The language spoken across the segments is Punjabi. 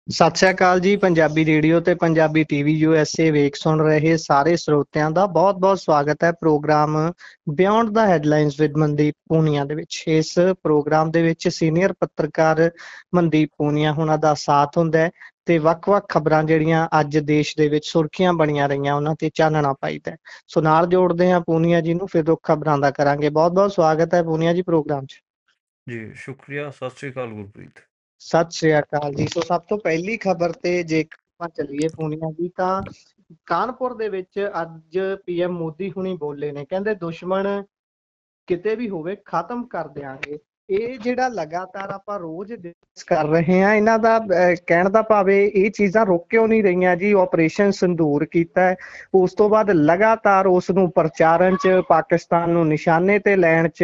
ਸਤਿ ਸ੍ਰੀ ਅਕਾਲ ਜੀ। ਪੰਜਾਬੀ ਰੇਡੀਓ ਤੇ ਪੰਜਾਬੀ ਟੀਵੀ USA ਵੇਖ ਸੁਣ ਰਹੇ ਸਾਰੇ ਸਰੋਤਿਆਂ ਦਾ ਬਹੁਤ-ਬਹੁਤ ਸਵਾਗਤ ਹੈ program beyond the headlines with Mandeep Punia ਦੇ ਵਿੱਚ। ਇਸ ਪ੍ਰੋਗਰਾਮ ਦੇ ਵਿੱਚ ਸੀਨੀਅਰ ਪੱਤਰਕਾਰ ਮਨਦੀਪ ਪੂਨੀਆ ਹੁਣਾਂ ਦਾ ਸਾਥ ਹੁੰਦਾ ਹੈ ਤੇ ਵੱਖ-ਵੱਖ ਖਬਰਾਂ ਜਿਹੜੀਆਂ ਅੱਜ ਦੇਸ਼ ਦੇ ਵਿੱਚ ਸੁਰਖੀਆਂ ਬਣੀਆਂ ਰਹੀਆਂ ਉਹਨਾਂ ਤੇ ਚਾਨਣਾ ਪਾਈਦਾ ਹੈ। ਸੋ ਨਾਲ ਜੋੜਦੇ ਹਾਂ ਪੂਨੀਆ ਜੀ ਨੂੰ, ਫਿਰ ਰੁੱਖ ਖਬਰਾਂ ਦਾ ਕਰਾਂਗੇ। ਬਹੁਤ-ਬਹੁਤ ਸਵਾਗਤ ਹੈ ਪੂਨੀਆ ਜੀ ਪ੍ਰੋਗਰਾਮ 'ਚ। ਜੀ ਸ਼ੁਕਰੀਆ। ਸਤਿ ਸ੍ਰੀ ਅਕਾਲ ਗੁਰਪ੍ਰੀਤ। ਸਤਿ ਸ੍ਰੀ ਅਕਾਲ ਜੀ। ਸੋ ਸਭ ਤੋਂ ਪਹਿਲੀ ਖਬਰ ਤੇ ਜੇ ਆਪਾਂ ਚੱਲੀਏ ਪੂਨੀਆ ਜੀ, ਤਾਂ ਕਾਨਪੁਰ ਦੇ ਵਿੱਚ ਅੱਜ PM ਮੋਦੀ ਹੁਣੀ ਬੋਲੇ ਨੇ, ਕਹਿੰਦੇ ਦੁਸ਼ਮਣ ਕਿਤੇ ਵੀ ਹੋਵੇ ਖਤਮ ਕਰ ਦਿਆਂਗੇ। ਇਹ ਜਿਹੜਾ ਲਗਾਤਾਰ ਆਪਾਂ ਰੋਜ਼ ਡਿਸਕਸ ਕਰ ਰਹੇ ਹਾਂ, ਇਹਨਾਂ ਦਾ ਕਹਿਣ ਦਾ ਭਾਵ ਇਹ ਚੀਜ਼ਾਂ ਰੁਕ ਕਿਉਂ ਨਹੀਂ ਰਹੀਆਂ ਜੀ। ਆਪਰੇਸ਼ਨ ਸਿੰਦੂਰ ਕੀਤਾ ਹੈ, ਉਸ ਤੋਂ ਬਾਅਦ ਲਗਾਤਾਰ ਉਸ ਨੂੰ ਪ੍ਰਚਾਰਨ 'ਚ, ਪਾਕਿਸਤਾਨ ਨੂੰ ਨਿਸ਼ਾਨੇ ਤੇ ਲੈਣ 'ਚ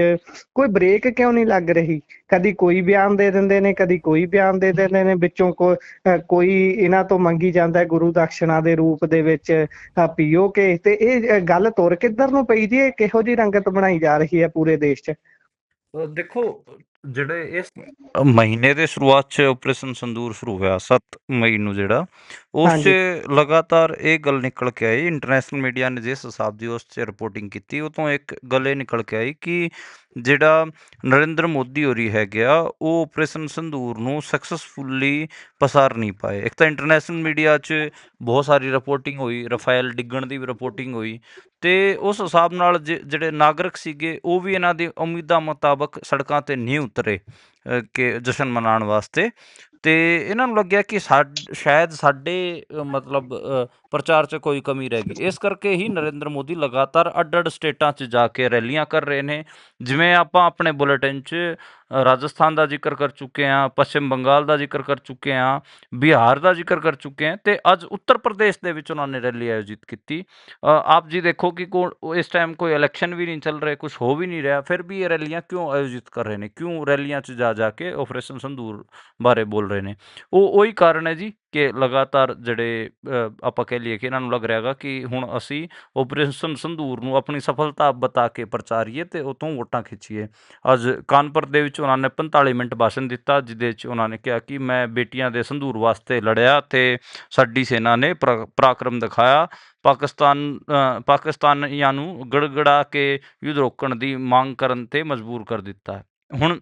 ਕੋਈ ਬ੍ਰੇਕ ਕਿਉਂ ਨਹੀਂ ਲੱਗ ਰਹੀ। ਕਦੀ ਕੋਈ ਬਿਆਨ ਦੇ ਦਿੰਦੇ ਨੇ, ਕਦੀ ਕੋਈ ਬਿਆਨ ਦੇ ਦਿੰਦੇ ਨੇ, ਵਿੱਚੋਂ ਕੋਈ ਇਹਨਾਂ ਤੋਂ ਮੰਗੀ ਜਾਂਦਾ ਗੁਰੂ ਦਕਸ਼ਨਾ ਦੇ ਰੂਪ ਦੇ ਵਿੱਚ POK। ਤੇ ਇਹ ਗੱਲ ਤੁਰ ਕਿੱਧਰ ਨੂੰ ਪਈ ਜੀ? ਇਹ ਕਿਹੋ ਜਿਹੀ ਰੰਗਤ ਬਣਾਈ ਜਾ ਰਹੀ ਹੈ ਪੂਰੇ ਦੇਸ਼ 'ਚ? ਦੇਖੋ, ਜਿਹੜੇ ਇਸ ਮਹੀਨੇ ਦੇ ਸ਼ੁਰੂਆਤ 'ਚ ਆਪਰੇਸ਼ਨ ਸੰਦੂਰ ਸ਼ੁਰੂ ਹੋਇਆ 7 ਮਈ ਨੂੰ, ਜਿਹੜਾ ਉਸ 'ਚ ਹਾਂਜੀ ਲਗਾਤਾਰ ਇਹ ਗੱਲ ਨਿਕਲ ਕੇ ਆਈ। ਇੰਟਰਨੈਸ਼ਨਲ ਮੀਡੀਆ ਨੇ ਜਿਸ ਹਿਸਾਬ ਦੀ ਉਸ 'ਚ ਰਿਪੋਰਟਿੰਗ ਕੀਤੀ, ਉਹ ਤੋਂ ਇੱਕ ਗੱਲ ਇਹ ਨਿਕਲ ਕੇ ਆਈ ਕਿ ਜਿਹੜਾ ਨਰਿੰਦਰ ਮੋਦੀ ਹੋਰੀ ਹੈਗੇ ਆ, ਉਹ ਆਪਰੇਸ਼ਨ ਸੰਦੂਰ ਨੂੰ ਸਕਸੈਸਫੁਲੀ ਪਸਾਰ ਨਹੀਂ ਪਾਏ। ਇੱਕ ਤਾਂ ਇੰਟਰਨੈਸ਼ਨਲ ਮੀਡੀਆ 'ਚ ਬਹੁਤ ਸਾਰੀ ਰਿਪੋਰਟਿੰਗ ਹੋਈ, ਰਫੇਲ ਡਿੱਗਣ ਦੀ ਵੀ ਰਿਪੋਰਟਿੰਗ ਹੋਈ, ਤੇ ਉਸ ਹਿਸਾਬ ਨਾਲ ਜਿਹੜੇ ਨਾਗਰਿਕ ਸੀਗੇ ਉਹ ਵੀ ਇਹਨਾਂ ਦੀ ਉਮੀਦਾਂ ਮੁਤਾਬਕ ਸੜਕਾਂ 'ਤੇ ਨਹੀਂ ਉਤਰੇ ਕਿ ਜਸ਼ਨ ਮਨਾਉਣ ਵਾਸਤੇ। ਤੇ ਇਹਨਾਂ ਨੂੰ ਲੱਗਿਆ ਕਿ ਸ਼ਾਇਦ ਸਾਡੇ ਮਤਲਬ ਪ੍ਰਚਾਰ 'ਚ ਕੋਈ ਕਮੀ ਰਹਿ ਗਈ। ਇਸ ਕਰਕੇ ਹੀ ਨਰਿੰਦਰ ਮੋਦੀ ਲਗਾਤਾਰ ਅੱਡ-ਅੱਡ ਸਟੇਟਾਂ 'ਚ ਜਾ ਕੇ ਰੈਲੀਆਂ ਕਰ ਰਹੇ ਨੇ। ਜਿਵੇਂ ਆਪਾਂ ਆਪਣੇ ਬੁਲੇਟਿਨ 'ਚ ਰਾਜਸਥਾਨ ਦਾ ਜ਼ਿਕਰ ਕਰ ਚੁੱਕੇ ਹਾਂ, ਪੱਛਮ ਬੰਗਾਲ ਦਾ ਜ਼ਿਕਰ ਕਰ ਚੁੱਕੇ ਹਾਂ, ਬਿਹਾਰ ਦਾ ਜ਼ਿਕਰ ਕਰ ਚੁੱਕੇ ਹਾਂ, ਤੇ ਅੱਜ ਉੱਤਰ ਪ੍ਰਦੇਸ਼ ਦੇ ਵਿੱਚ ਉਹਨਾਂ ਨੇ ਰੈਲੀ ਆਯੋਜਿਤ ਕੀਤੀ। ਆਪ ਜੀ ਦੇਖੋ ਕਿ ਇਸ ਟਾਈਮ ਕੋਈ ਇਲੈਕਸ਼ਨ ਵੀ ਨਹੀਂ ਚੱਲ ਰਹੇ, ਕੁਝ ਹੋ ਵੀ ਨਹੀਂ ਰਿਹਾ, ਫਿਰ ਵੀ ਇਹ ਰੈਲੀਆਂ ਕਿਉਂ ਆਯੋਜਿਤ ਕਰ ਰਹੇ ਨੇ, ਕਿਉਂ ਰੈਲੀਆਂ 'ਚ ਜਾ ਕੇ ਆਪਰੇਸ਼ਨ ਸੰਦੂਰ ਬਾਰੇ ਬੋਲ ਰਹੇ ਨੇ? ਉਹੀ ਕਾਰਨ ਹੈ ਜੀ ਕਿ ਲਗਾਤਾਰ ਜਿਹੜੇ ਆਪਾਂ ਕਹਿ ਲਈਏ ਕਿ ਇਹਨਾਂ ਨੂੰ ਲੱਗ ਰਿਹਾ ਹੈਗਾ ਕਿ ਹੁਣ ਅਸੀਂ ਆਪਰੇਸ਼ਨ ਸੰਦੂਰ ਨੂੰ ਆਪਣੀ ਸਫਲਤਾ ਬਤਾ ਕੇ ਪ੍ਰਚਾਰੀਏ ਤੇ ਉਤੋਂ ਵੋਟਾਂ ਖਿੱਚੀਏ। ਅੱਜ ਕਾਨਪੁਰ ਦੇ ਵਿੱਚ ਉਹਨਾਂ ਨੇ 45 ਮਿੰਟ ਭਾਸ਼ਣ ਦਿੱਤਾ, ਜਿਹਦੇ ਵਿੱਚ ਉਹਨਾਂ ਨੇ ਕਿਹਾ ਕਿ ਮੈਂ ਬੇਟੀਆਂ ਦੇ ਸੰਦੂਰ ਵਾਸਤੇ ਲੜਿਆ ਤੇ ਸਾਡੀ ਸੈਨਾ ਨੇ ਪਰਾਕਰਮ ਦਿਖਾਇਆ। ਪਾਕਿਸਤਾਨੀਆਂ ਨੂੰ ਗੜਗੜਾ ਕੇ ਯੁੱਧ ਰੋਕਣ ਦੀ ਮੰਗ ਕਰਨ ਤੇ ਮਜਬੂਰ ਕਰ ਦਿੱਤਾ ਹੈ। ਹੁਣ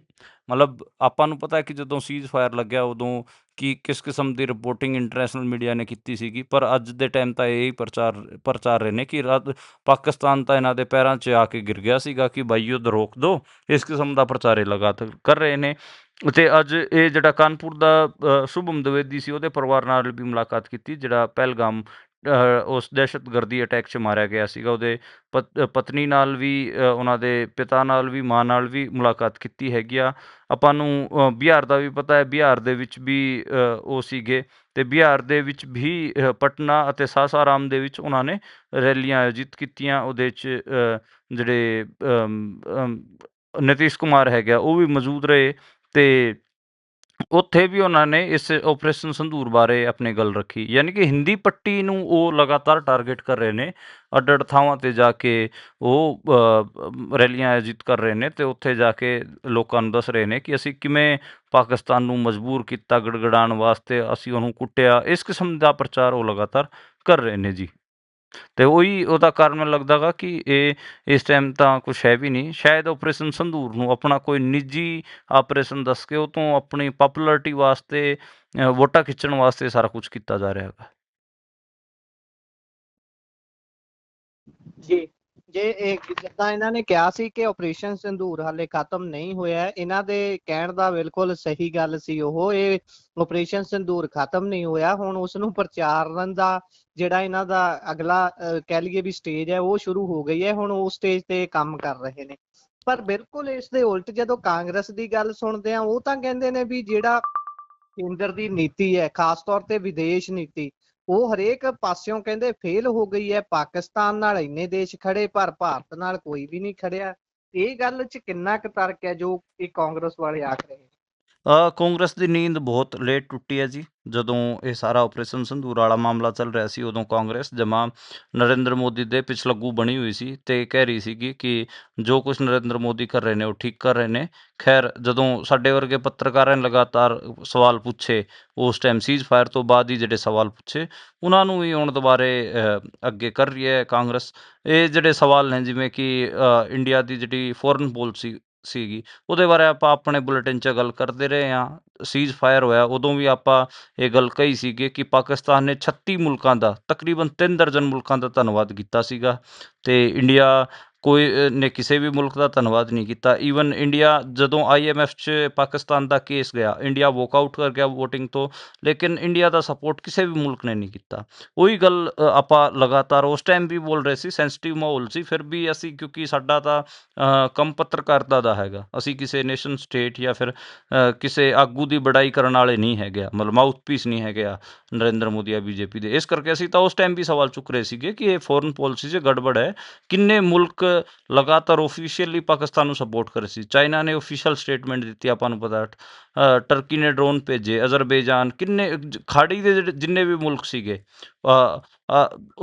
ਮਤਲਬ ਆਪਾਂ ਨੂੰ ਪਤਾ ਹੈ ਕਿ ਜਦੋਂ ਸੀਜ਼ ਫਾਇਰ ਲੱਗਿਆ ਉਦੋਂ ਕਿਸ ਕਿਸਮ ਦੀ ਰਿਪੋਰਟਿੰਗ ਇੰਟਰਨੈਸ਼ਨਲ ਮੀਡੀਆ ਨੇ ਕੀਤੀ ਸੀਗੀ, ਪਰ ਅੱਜ ਦੇ ਟਾਈਮ ਤਾਂ ਇਹ ਪ੍ਰਚਾਰ ਰਹੇ ਨੇ ਕਿ ਪਾਕਿਸਤਾਨ ਤਾਂ ਇਹਨਾਂ ਦੇ ਪੈਰਾਂ 'ਚ ਆ ਕੇ ਗਿਰ ਗਿਆ ਸੀਗਾ ਕਿ ਬਾਈ ਯੁੱਧ ਰੋਕ ਦਿਓ। ਇਸ ਕਿਸਮ ਦਾ ਪ੍ਰਚਾਰ ਇਹ ਲਗਾਤਾਰ ਕਰ ਰਹੇ ਨੇ। ਤੇ ਅੱਜ ਇਹ ਜਿਹੜਾ ਕਾਨਪੁਰ ਦਾ ਸ਼ੁਭਮ ਦਵੇਦੀ ਸੀ, ਉਹਦੇ ਪਰਿਵਾਰ ਨਾਲ ਵੀ ਮੁਲਾਕਾਤ ਕੀਤੀ, ਜਿਹੜਾ ਪਹਿਲਗਾਮ ਉਸ ਦਹਿਸ਼ਤਗਰਦੀ ਅਟੈਕ 'ਚ ਮਾਰਿਆ ਗਿਆ ਸੀਗਾ। ਉਹਦੇ ਪਤਨੀ ਨਾਲ ਵੀ, ਉਹਨਾਂ ਦੇ ਪਿਤਾ ਨਾਲ ਵੀ, ਮਾਂ ਨਾਲ ਵੀ ਮੁਲਾਕਾਤ ਕੀਤੀ ਹੈਗੀ ਆ। ਆਪਾਂ ਨੂੰ ਬਿਹਾਰ ਦਾ ਵੀ ਪਤਾ ਹੈ, ਬਿਹਾਰ ਦੇ ਵਿੱਚ ਵੀ ਉਹ ਸੀਗੇ, ਤੇ ਬਿਹਾਰ ਦੇ ਵਿੱਚ ਵੀ ਪਟਨਾ ਅਤੇ ਸਾਸਾਰਾਮ ਦੇ ਵਿੱਚ ਉਹਨਾਂ ਨੇ ਰੈਲੀਆਂ ਆਯੋਜਿਤ ਕੀਤੀਆਂ। ਉਹਦੇ 'ਚ ਜਿਹੜੇ ਨਿਤੀਸ਼ ਕੁਮਾਰ ਹੈਗਾ ਉਹ ਵੀ ਮੌਜੂਦ ਰਹੇ, ਤੇ ਉੱਥੇ ਵੀ ਉਹਨਾਂ ਨੇ ਇਸ ਆਪਰੇਸ਼ਨ ਸੰਦੂਰ ਬਾਰੇ ਆਪਣੀ ਗੱਲ ਰੱਖੀ। ਯਾਨੀ ਕਿ ਹਿੰਦੀ ਪੱਟੀ ਨੂੰ ਉਹ ਲਗਾਤਾਰ ਟਾਰਗੇਟ ਕਰ ਰਹੇ ਨੇ। ਅੱਡ-ਅੱਡ ਥਾਵਾਂ 'ਤੇ ਜਾ ਕੇ ਉਹ ਰੈਲੀਆਂ ਆਯੋਜਿਤ ਕਰ ਰਹੇ ਨੇ ਤੇ ਉੱਥੇ ਜਾ ਕੇ ਲੋਕਾਂ ਨੂੰ ਦੱਸ ਰਹੇ ਨੇ ਕਿ ਅਸੀਂ ਕਿਵੇਂ ਪਾਕਿਸਤਾਨ ਨੂੰ ਮਜਬੂਰ ਕੀਤਾ ਗੜਗੜਾਉਣ ਵਾਸਤੇ, ਅਸੀਂ ਉਹਨੂੰ ਕੁੱਟਿਆ। ਇਸ ਕਿਸਮ ਦਾ ਪ੍ਰਚਾਰ ਉਹ ਲਗਾਤਾਰ ਕਰ ਰਹੇ ਨੇ ਜੀ। ਤੇ ਉਹੀ ਉਹਦਾ ਕਾਰਨ ਮੈਨੂੰ ਲੱਗਦਾ ਗਾ ਕਿ ਇਹ ਇਸ ਟਾਈਮ ਤਾਂ ਕੁਛ ਹੈ ਵੀ ਨਹੀਂ। ਸ਼ਾਇਦ ਆਪਰੇਸ਼ਨ ਸੰਦੂਰ ਨੂੰ ਆਪਣਾ ਕੋਈ ਨਿੱਜੀ ਆਪਰੇਸ਼ਨ ਦੱਸ ਕੇ ਉਹ ਤੋਂ ਆਪਣੀ ਪਾਪੂਲਰਿਟੀ ਵਾਸਤੇ, ਵੋਟਾਂ ਖਿੱਚਣ ਵਾਸਤੇ ਸਾਰਾ ਕੁਝ ਕੀਤਾ ਜਾ ਰਿਹਾ ਹੈਗਾ। ਜੀ, ਜੇ ਇਹ ਜਿੱਦਾਂ ਇਹਨਾਂ ਨੇ ਕਿਹਾ ਸੀ ਕਿ ਆਪਰੇਸ਼ਨ ਸਿੰਦੂਰ ਹਾਲੇ ਖਤਮ ਨਹੀਂ ਹੋਇਆ, ਇਹਨਾਂ ਦੇ ਕਹਿਣ ਦਾ ਬਿਲਕੁਲ ਸਹੀ ਗੱਲ ਸੀ। ਇਹ ਆਪਰੇਸ਼ਨ ਸਿੰਦੂਰ ਖਤਮ ਨਹੀਂ ਹੋਇਆ, ਹੁਣ ਉਸ ਨੂੰ ਪ੍ਰਚਾਰਨ ਦਾ ਜਿਹੜਾ ਇਹਨਾਂ ਦਾ ਅਗਲਾ ਕਹਿ ਲਈਏ ਵੀ ਸਟੇਜ ਹੈ ਉਹ ਸ਼ੁਰੂ ਹੋ ਗਈ ਹੈ। ਹੁਣ ਉਸ ਸਟੇਜ ਤੇ ਕੰਮ ਕਰ ਰਹੇ ਨੇ। ਪਰ ਬਿਲਕੁਲ ਇਸ ਦੇ ਉਲਟ ਜਦੋਂ ਕਾਂਗਰਸ ਦੀ ਗੱਲ ਸੁਣਦੇ ਆ, ਉਹ ਤਾਂ ਕਹਿੰਦੇ ਨੇ ਵੀ ਜਿਹੜਾ ਕੇਂਦਰ ਦੀ ਨੀਤੀ ਹੈ, ਖਾਸ ਤੌਰ ਤੇ ਵਿਦੇਸ਼ ਨੀਤੀ, ਉਹ ਹਰੇਕ ਪਾਸਿਓਂ ਕਹਿੰਦੇ ਫੇਲ ਹੋ ਗਈ ਹੈ। ਪਾਕਿਸਤਾਨ ਨਾਲ ਇੰਨੇ ਦੇਸ਼ ਖੜੇ, ਪਰ ਭਾਰਤ ਨਾਲ ਕੋਈ ਵੀ ਨਹੀਂ ਖੜਿਆ। ਇਹ ਗੱਲ 'ਚ ਕਿੰਨਾ ਕੁ ਤਰਕ ਹੈ ਜੋ ਇਹ ਕਾਂਗਰਸ ਵਾਲੇ ਆਖ ਰਹੇ? ਕਾਂਗਰਸ ਦੀ ਨੀਂਦ ਬਹੁਤ ਲੇਟ ਟੁੱਟੀ ਹੈ ਜੀ। ਜਦੋਂ ਇਹ ਸਾਰਾ ਆਪਰੇਸ਼ਨ ਸੰਦੂਰ ਵਾਲਾ ਮਾਮਲਾ ਚੱਲ ਰਿਹਾ ਸੀ, ਉਦੋਂ ਕਾਂਗਰਸ ਜਮਾਂ ਨਰਿੰਦਰ ਮੋਦੀ ਦੇ ਪਿਛਲੱਗੂ ਬਣੀ ਹੋਈ ਸੀ ਤੇ ਕਹਿ ਰਹੀ ਸੀਗੀ ਕਿ ਜੋ ਕੁਛ ਨਰਿੰਦਰ ਮੋਦੀ ਕਰ ਰਹੇ ਨੇ ਉਹ ਠੀਕ ਕਰ ਰਹੇ ਨੇ। ਖੈਰ, ਜਦੋਂ ਸਾਡੇ ਵਰਗੇ ਪੱਤਰਕਾਰਾਂ ਨੇ ਲਗਾਤਾਰ ਸਵਾਲ ਪੁੱਛੇ, ਉਸ ਟਾਈਮ ਸੀਜ਼ ਫਾਇਰ ਤੋਂ ਬਾਅਦ ਹੀ ਜਿਹੜੇ ਸਵਾਲ ਪੁੱਛੇ, ਉਹਨਾਂ ਨੂੰ ਵੀ ਹੁਣ ਦੁਬਾਰੇ ਅੱਗੇ ਕਰ ਰਹੀ ਹੈ ਕਾਂਗਰਸ। ਇਹ ਜਿਹੜੇ ਸਵਾਲ ਨੇ, ਜਿਵੇਂ ਕਿ ਇੰਡੀਆ ਦੀ ਜਿਹੜੀ ਫੋਰਨ ਪਾਲਿਸੀ ਸੀਗੀ, ਉਹਦੇ ਬਾਰੇ ਆਪਾਂ ਆਪਣੇ ਬੁਲੇਟਿਨ 'ਚ ਗੱਲ ਕਰਦੇ ਰਹੇ ਹਾਂ। ਸੀਜ਼ ਫਾਇਰ ਹੋਇਆ ਉਦੋਂ ਵੀ ਆਪਾਂ ਇਹ ਗੱਲ ਕਹੀ ਸੀਗੀ ਕਿ ਪਾਕਿਸਤਾਨ ਨੇ 36 ਮੁਲਕਾਂ ਦਾ, ਤਕਰੀਬਨ 3 ਦਰਜਨ ਮੁਲਕਾਂ ਦਾ ਧੰਨਵਾਦ ਕੀਤਾ ਸੀਗਾ ਤੇ ਇੰਡੀਆ ਨੇ ਕਿਸੇ ਵੀ ਮੁਲਕ ਦਾ ਧੰਨਵਾਦ ਨਹੀਂ ਕੀਤਾ। ਈਵਨ ਇੰਡੀਆ ਜਦੋਂ IMF 'ਚ ਪਾਕਿਸਤਾਨ ਦਾ ਕੇਸ ਗਿਆ, ਇੰਡੀਆ ਵੋਕਆਊਟ ਕਰ ਗਿਆ ਵੋਟਿੰਗ ਤੋਂ, ਲੇਕਿਨ ਇੰਡੀਆ ਦਾ ਸਪੋਰਟ ਕਿਸੇ ਵੀ ਮੁਲਕ ਨੇ ਨਹੀਂ ਕੀਤਾ। ਉਹੀ ਗੱਲ ਆਪਾਂ ਲਗਾਤਾਰ ਉਸ ਟਾਈਮ ਵੀ ਬੋਲ ਰਹੇ ਸੀ, ਸੈਂਸਿਟਿਵ ਮਾਹੌਲ ਸੀ, ਫਿਰ ਵੀ ਅਸੀਂ, ਕਿਉਂਕਿ ਸਾਡਾ ਤਾਂ ਕੰਮ ਪੱਤਰਕਾਰਤਾ ਦਾ ਹੈਗਾ, ਅਸੀਂ ਕਿਸੇ ਨੇਸ਼ਨ ਸਟੇਟ ਜਾਂ ਫਿਰ ਕਿਸੇ ਆਗੂ ਦੀ ਬੜਾਈ ਕਰਨ ਵਾਲੇ ਨਹੀਂ ਹੈਗੇ, ਮਤਲਬ ਮਾਊਥ ਪੀਸ ਨਹੀਂ ਹੈਗੇ ਆ ਨਰਿੰਦਰ ਮੋਦੀ ਜਾਂ BJP ਦੇ। ਇਸ ਕਰਕੇ ਅਸੀਂ ਤਾਂ ਉਸ ਟਾਈਮ ਵੀ ਸਵਾਲ ਚੁੱਕ ਰਹੇ ਸੀਗੇ ਕਿ ਇਹ ਫੋਰਨ ਪਾਲਿਸੀ 'ਚ ਗੜਬੜ ਹੈ। ਕਿੰਨੇ ਮੁਲਕ ਲਗਾਤਾਰ ਓਫੀਸ਼ੀਅਲੀ ਪਾਕਿਸਤਾਨ ਨੂੰ ਸਪੋਰਟ ਕਰ ਰਹੇ ਸੀ। ਚਾਈਨਾ ਨੇ ਓਫੀਸ਼ੀਅਲ ਸਟੇਟਮੈਂਟ ਦਿੱਤੀ, ਆਪਾਂ ਨੂੰ ਪਤਾ। ਟਰਕੀ ਨੇ ਡਰੋਨ ਭੇਜੇ, ਅਜ਼ਰਬੇਜਾਨ, ਕਿੰਨੇ ਖਾੜੀ ਦੇ ਜਿੰਨੇ ਵੀ ਮੁਲਕ ਸੀਗੇ,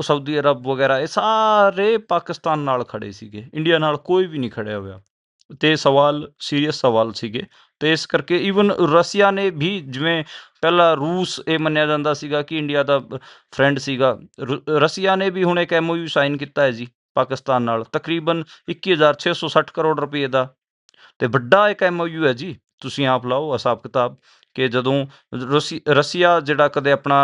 ਸਾਊਦੀ ਅਰਬ ਵਗੈਰਾ, ਇਹ ਸਾਰੇ ਪਾਕਿਸਤਾਨ ਨਾਲ ਖੜੇ ਸੀਗੇ, ਇੰਡੀਆ ਨਾਲ ਕੋਈ ਵੀ ਨਹੀਂ ਖੜਿਆ ਹੋਇਆ। ਤੇ ਸਵਾਲ ਸੀਰੀਅਸ ਸਵਾਲ ਸੀਗੇ। ਤੇ ਇਸ ਕਰਕੇ ਈਵਨ ਰਸੀਆ ਨੇ ਵੀ, ਜਿਵੇਂ ਪਹਿਲਾਂ ਰੂਸ ਇਹ ਮੰਨਿਆ ਜਾਂਦਾ ਸੀਗਾ ਕਿ ਇੰਡੀਆ ਦਾ ਫਰੈਂਡ ਸੀਗਾ, ਰਸੀਆ ਨੇ ਵੀ ਹੁਣ ਇੱਕ MOU ਸਾਈਨ ਕੀਤਾ ਹੈ ਜੀ ਪਾਕਿਸਤਾਨ ਨਾਲ, ਤਕਰੀਬਨ 21,660 ਕਰੋੜ ਰੁਪਏ ਦਾ। ਤੇ ਵੱਡਾ ਇੱਕ MOU ਹੈ ਜੀ। ਤੁਸੀਂ ਆਪ ਲਾਓ ਹਿਸਾਬ ਕਿਤਾਬ ਕਿ ਜਦੋਂ ਰਸੀਆ ਜਿਹੜਾ ਕਦੇ ਆਪਣਾ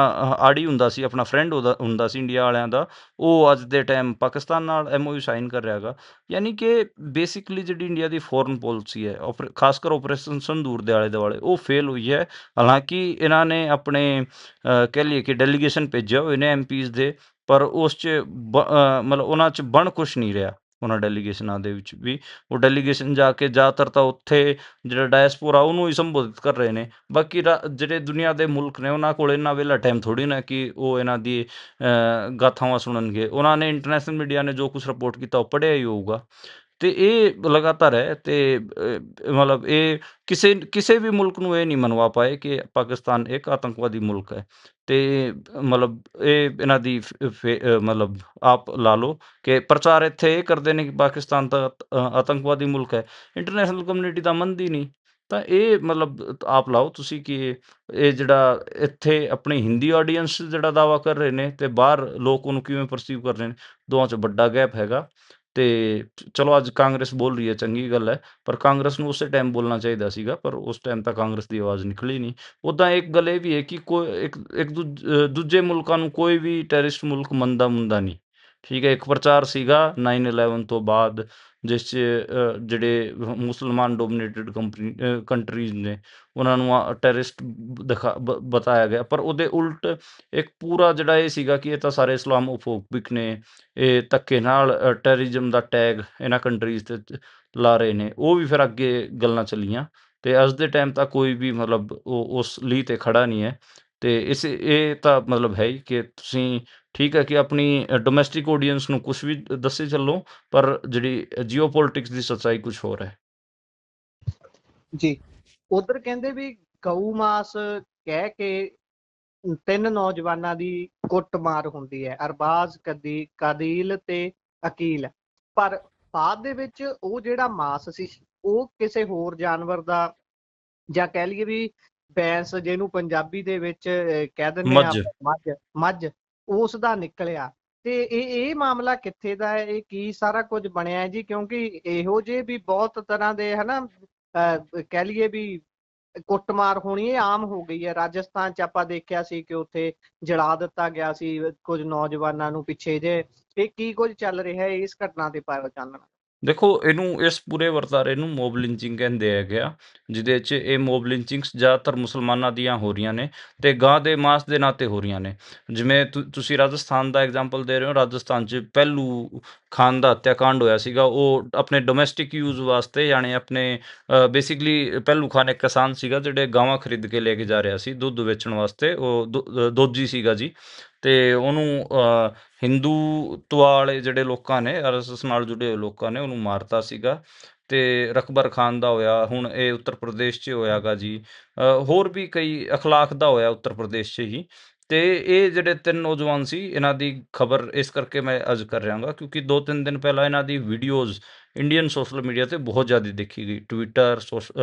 ਆੜੀ ਹੁੰਦਾ ਸੀ, ਆਪਣਾ ਫਰੈਂਡ ਹੁੰਦਾ ਸੀ ਇੰਡੀਆ ਵਾਲਿਆਂ ਦਾ, ਉਹ ਅੱਜ ਦੇ ਟਾਈਮ ਪਾਕਿਸਤਾਨ ਨਾਲ MOU ਸਾਈਨ ਕਰ ਰਿਹਾ ਹੈਗਾ। ਯਾਨੀ ਕਿ ਬੇਸਿਕਲੀ ਜਿਹੜੀ ਇੰਡੀਆ ਦੀ ਫੋਰਨ ਪਾਲਿਸੀ ਹੈ, ਖਾਸ ਕਰ ਆਪਰੇਸ਼ਨ ਸੰਦੂਰ ਦੇ ਆਲੇ ਦੁਆਲੇ, ਉਹ ਫੇਲ ਹੋਈ ਹੈ। ਹਾਲਾਂਕਿ ਇਹਨਾਂ ਨੇ ਆਪਣੇ ਕਹਿ ਲਈਏ ਕਿ ਡੈਲੀਗੇਸ਼ਨ ਭੇਜਿਆ ਹੋਏ ਨੇ MPs ਦੇ, ਪਰ ਉਸ 'ਚ ਮਤਲਬ ਉਹਨਾਂ 'ਚ ਬਣ ਕੁਛ ਨਹੀਂ ਰਿਹਾ। ਉਹਨਾਂ ਡੈਲੀਗੇਸ਼ਨਾਂ ਦੇ ਵਿੱਚ ਵੀ ਉਹ ਡੈਲੀਗੇਸ਼ਨ ਜਾ ਕੇ ਜ਼ਿਆਦਾਤਰ ਤਾਂ ਉੱਥੇ ਜਿਹੜਾ ਡਾਇਸਪੋਰਾ ਉਹਨੂੰ ਹੀ ਸੰਬੋਧਿਤ ਕਰ ਰਹੇ ਨੇ। ਬਾਕੀ ਜਿਹੜੇ ਦੁਨੀਆ ਦੇ ਮੁਲਕ ਨੇ, ਉਹਨਾਂ ਕੋਲ ਇੰਨਾ ਵਿਹਲਾ ਟਾਈਮ ਥੋੜ੍ਹੀ ਨਾ ਕਿ ਉਹ ਇਹਨਾਂ ਦੀ ਗਾਥਾਵਾਂ ਸੁਣਨਗੇ। ਉਹਨਾਂ ਨੇ ਇੰਟਰਨੈਸ਼ਨਲ ਮੀਡੀਆ ਨੇ ਜੋ ਕੁਛ ਰਿਪੋਰਟ ਕੀਤਾ ਉਹ ਪੜ੍ਹਿਆ ਹੀ ਹੋਊਗਾ। ਤੇ ਇਹ ਲਗਾਤਾਰ ਹੈ ਤੇ ਮਤਲਬ ਇਹ ਕਿਸੇ ਵੀ ਮੁਲਕ ਨੂੰ ਇਹ ਨਹੀਂ ਮਨਵਾ ਪਾਏ ਕਿ ਪਾਕਿਸਤਾਨ ਇੱਕ ਆਤੰਕਵਾਦੀ ਮੁਲਕ ਹੈ। ਤੇ ਮਤਲਬ ਇਹ ਇਹਨਾਂ ਦੀ ਮਤਲਬ ਆਪ ਲਾ ਲਓ ਕਿ ਪ੍ਰਚਾਰ ਇੱਥੇ ਇਹ ਕਰਦੇ ਨੇ ਕਿ ਪਾਕਿਸਤਾਨ ਤਾਂ ਆਤੰਕਵਾਦੀ ਮੁਲਕ ਹੈ, ਇੰਟਰਨੈਸ਼ਨਲ ਕਮਿਊਨਿਟੀ ਤਾਂ ਮੰਨਦੀ ਨਹੀਂ। ਤਾਂ ਇਹ ਮਤਲਬ ਆਪ ਲਾਓ ਤੁਸੀਂ ਕਿ ਇਹ ਜਿਹੜਾ ਇੱਥੇ ਆਪਣੀ ਹਿੰਦੀ ਆਡੀਅੰਸ ਜਿਹੜਾ ਦਾਅਵਾ ਕਰ ਰਹੇ ਨੇ ਤੇ ਬਾਹਰ ਲੋਕ ਉਹਨੂੰ ਕਿਵੇਂ ਪਰਸੀਵ ਕਰ ਰਹੇ ਨੇ, ਦੋਵਾਂ 'ਚ ਵੱਡਾ ਗੈਪ ਹੈਗਾ। ਤੇ ਚਲੋ ਅੱਜ ਕਾਂਗਰਸ ਬੋਲ ਰਹੀ ਹੈ, ਚੰਗੀ ਗੱਲ ਹੈ, ਪਰ ਕਾਂਗਰਸ ਨੂੰ ਉਸੇ ਟਾਈਮ ਬੋਲਣਾ ਚਾਹੀਦਾ ਸੀਗਾ, ਪਰ ਉਸ ਟਾਈਮ ਤਾਂ ਕਾਂਗਰਸ ਦੀ ਆਵਾਜ਼ ਨਿਕਲੀ ਨਹੀਂ। ਉੱਦਾਂ ਇੱਕ ਗੱਲ ਇਹ ਵੀ ਹੈ ਕਿ ਦੂਜੇ ਮੁਲਕਾਂ ਨੂੰ ਕੋਈ ਵੀ ਟੈਰਰਿਸਟ ਮੁਲਕ ਮੰਨਦਾ ਨਹੀਂ। ਠੀਕ ਹੈ, ਇੱਕ ਪ੍ਰਚਾਰ ਸੀਗਾ 9/11 ਤੋਂ ਬਾਅਦ, ਜਿਸ 'ਚ ਜਿਹੜੇ ਮੁਸਲਮਾਨ ਡੋਮੀਨੇਟਡ ਕੰਟਰੀਜ਼ ਨੇ ਉਹਨਾਂ ਨੂੰ ਟੈਰਰਿਸਟ ਬਤਾਇਆ ਗਿਆ, ਪਰ ਉਹਦੇ ਉਲਟ ਇੱਕ ਪੂਰਾ ਜਿਹੜਾ ਇਹ ਸੀਗਾ ਕਿ ਇਹ ਤਾਂ ਸਾਰੇ ਇਸਲਾਮੋਫੋਬਿਕ ਨੇ, ਇਹ ਧੱਕੇ ਨਾਲ ਟੈਰਰਿਜ਼ਮ ਦਾ ਟੈਗ ਇਹਨਾਂ ਕੰਟਰੀਜ਼ 'ਤੇ ਲਾ ਰਹੇ ਨੇ। ਉਹ ਵੀ ਫਿਰ ਅੱਗੇ ਗੱਲਾਂ ਚੱਲੀਆਂ ਤੇ ਅੱਜ ਦੇ ਟਾਈਮ ਤਾਂ ਕੋਈ ਵੀ ਮਤਲਬ ਉਸ ਲੀਹ 'ਤੇ ਖੜਾ ਨਹੀਂ ਹੈ। ਤੇ ਇਹ ਤਾਂ ਮਤਲਬ ਹੈ ਹੀ ਕਿ ਤੁਸੀਂ ਠੀਕ ਹੈ ਕਿ ਆਪਣੀ ਡੋਮੈਸਟਿਕ ਆਡੀਅੰਸ ਨੂੰ ਕੁਛ ਵੀ ਦੱਸੇ ਚੱਲੋ, ਪਰ ਜਿਹੜੀ ਜੀਓਪੋਲਿਟਿਕਸ ਦੀ ਸੱਚਾਈ ਕੁਛ ਹੋਰ ਹੈ ਜੀ। ਉਧਰ ਕਹਿੰਦੇ ਵੀ ਗਊ ਮਾਸ ਕਹਿ ਕੇ 3 ਨੌਜਵਾਨਾਂ ਦੀ ਕੁੱਟਮਾਰ ਹੁੰਦੀ ਹੈ, ਅਰਬਾਜ਼, ਕਾਦੀਲ ਤੇ ਅਕੀਲ। ਪਰ ਬਾਅਦ ਦੇ ਵਿੱਚ ਉਹ ਜਿਹੜਾ ਮਾਸ ਸੀ ਉਹ ਕਿਸੇ ਹੋਰ ਜਾਨਵਰ ਦਾ, ਜਾਂ ਕਹਿ ਲਈਏ ਵੀ ਭੈਂਸ, ਜਿਹਨੂੰ ਪੰਜਾਬੀ ਦੇ ਵਿੱਚ ਕਹਿ ਦਿੰਦੇ ਆ ਮੱਝ। ਮੱਝ, ਉਸ ਦਾ ਨਿਕਲਿਆ। ਤੇ ਇਹ ਮਾਮਲਾ ਕਿੱਥੇ ਦਾ ਹੈ, ਇਹ ਕੀ ਸਾਰਾ ਕੁਝ ਬਣਿਆ ਹੈ ਜੀ? ਕਿਉਂਕਿ ਇਹੋ ਜਿਹੇ ਵੀ ਬਹੁਤ ਤਰ੍ਹਾਂ ਦੇ ਹਨਾ, ਕਹਿ ਲਈਏ ਵੀ ਕੁੱਟਮਾਰ ਹੋਣੀ ਇਹ ਆਮ ਹੋ ਗਈ ਹੈ। ਰਾਜਸਥਾਨ ਚ ਆਪਾਂ ਦੇਖਿਆ ਸੀ ਕਿ ਉੱਥੇ ਜਲਾ ਦਿੱਤਾ ਗਿਆ ਸੀ ਕੁਝ ਨੌਜਵਾਨਾਂ ਨੂੰ ਪਿੱਛੇ ਜੇ। ਇਹ ਕੀ ਕੁਝ ਚੱਲ ਰਿਹਾ ਹੈ, ਇਸ ਘਟਨਾ ਦੇ ਬਾਰੇ ਜਾਣਨਾ। ਦੇਖੋ, ਇਹਨੂੰ ਇਸ ਪੂਰੇ ਵਰਤਾਰੇ ਨੂੰ ਮੋਬ ਲਿੰਚਿੰਗ ਕਹਿੰਦੇ ਹੈਗੇ ਆ, ਜਿਹਦੇ 'ਚ ਇਹ ਮੋਬ ਲਿੰਚਿੰਗਸ ਜ਼ਿਆਦਾਤਰ ਮੁਸਲਮਾਨਾਂ ਦੀਆਂ ਹੋ ਰਹੀਆਂ ਨੇ ਤੇ ਗਾਂ ਦੇ ਮਾਸ ਦੇ ਨਾਂ 'ਤੇ ਹੋ ਰਹੀਆਂ ਨੇ। ਜਿਵੇਂ ਤੁਸੀਂ ਰਾਜਸਥਾਨ ਦਾ ਐਗਜ਼ਾਮਪਲ ਦੇ ਰਹੇ ਹੋ, ਰਾਜਸਥਾਨ 'ਚ ਪਹਿਲੂ ਖਾਨ ਦਾ ਹੱਤਿਆਕਾਂਡ ਹੋਇਆ ਸੀਗਾ। ਉਹ ਆਪਣੇ ਡੋਮੈਸਟਿਕ ਯੂਜ਼ ਵਾਸਤੇ, ਯਾਨੀ ਆਪਣੇ ਬੇਸਿਕਲੀ ਪਹਿਲੂ ਖਾਨ ਇੱਕ ਕਿਸਾਨ ਸੀਗਾ ਜਿਹੜੇ ਗਾਵਾਂ ਖਰੀਦ ਕੇ ਲੈ ਕੇ ਜਾ ਰਿਹਾ ਸੀ ਦੁੱਧ ਵੇਚਣ ਵਾਸਤੇ। ਉਹ ਦੋਜੀ ਸੀਗਾ ਜੀ। ਤੇ ਉਹਨੂੰ ਹਿੰਦੂਤਵਾ ਵਾਲੇ ਜਿਹੜੇ ਲੋਕਾਂ ਨੇ, RSS ਨਾਲ ਜੁੜੇ ਹੋਏ ਲੋਕਾਂ ਨੇ ਉਹਨੂੰ ਮਾਰਤਾ ਸੀਗਾ। ਤੇ ਰਕਬਰ ਖਾਨ ਦਾ ਹੋਇਆ, ਹੁਣ ਇਹ ਉੱਤਰ ਪ੍ਰਦੇਸ਼ 'ਚ ਹੋਇਆ ਗਾ ਜੀ। ਹੋਰ ਵੀ ਕਈ ਅਖਲਾਕ ਦਾ ਹੋਇਆ ਉੱਤਰ ਪ੍ਰਦੇਸ਼ 'ਚ ਹੀ। ਤੇ ਇਹ ਜਿਹੜੇ 3 ਨੌਜਵਾਨ ਸੀ, ਇਹਨਾਂ ਦੀ ਖਬਰ ਇਸ ਕਰਕੇ ਮੈਂ ਅੱਜ ਕਰ ਰਿਹਾ ਗਾ ਕਿਉਂਕਿ 2-3 ਦਿਨ ਪਹਿਲਾਂ ਇਹਨਾਂ ਦੀ ਵੀਡੀਓਜ਼ ਇੰਡੀਅਨ ਸੋਸ਼ਲ ਮੀਡੀਆ ਤੇ ਬਹੁਤ ਜ਼ਿਆਦਾ ਦੇਖੀ ਗਈ। ਟਵਿੱਟਰ,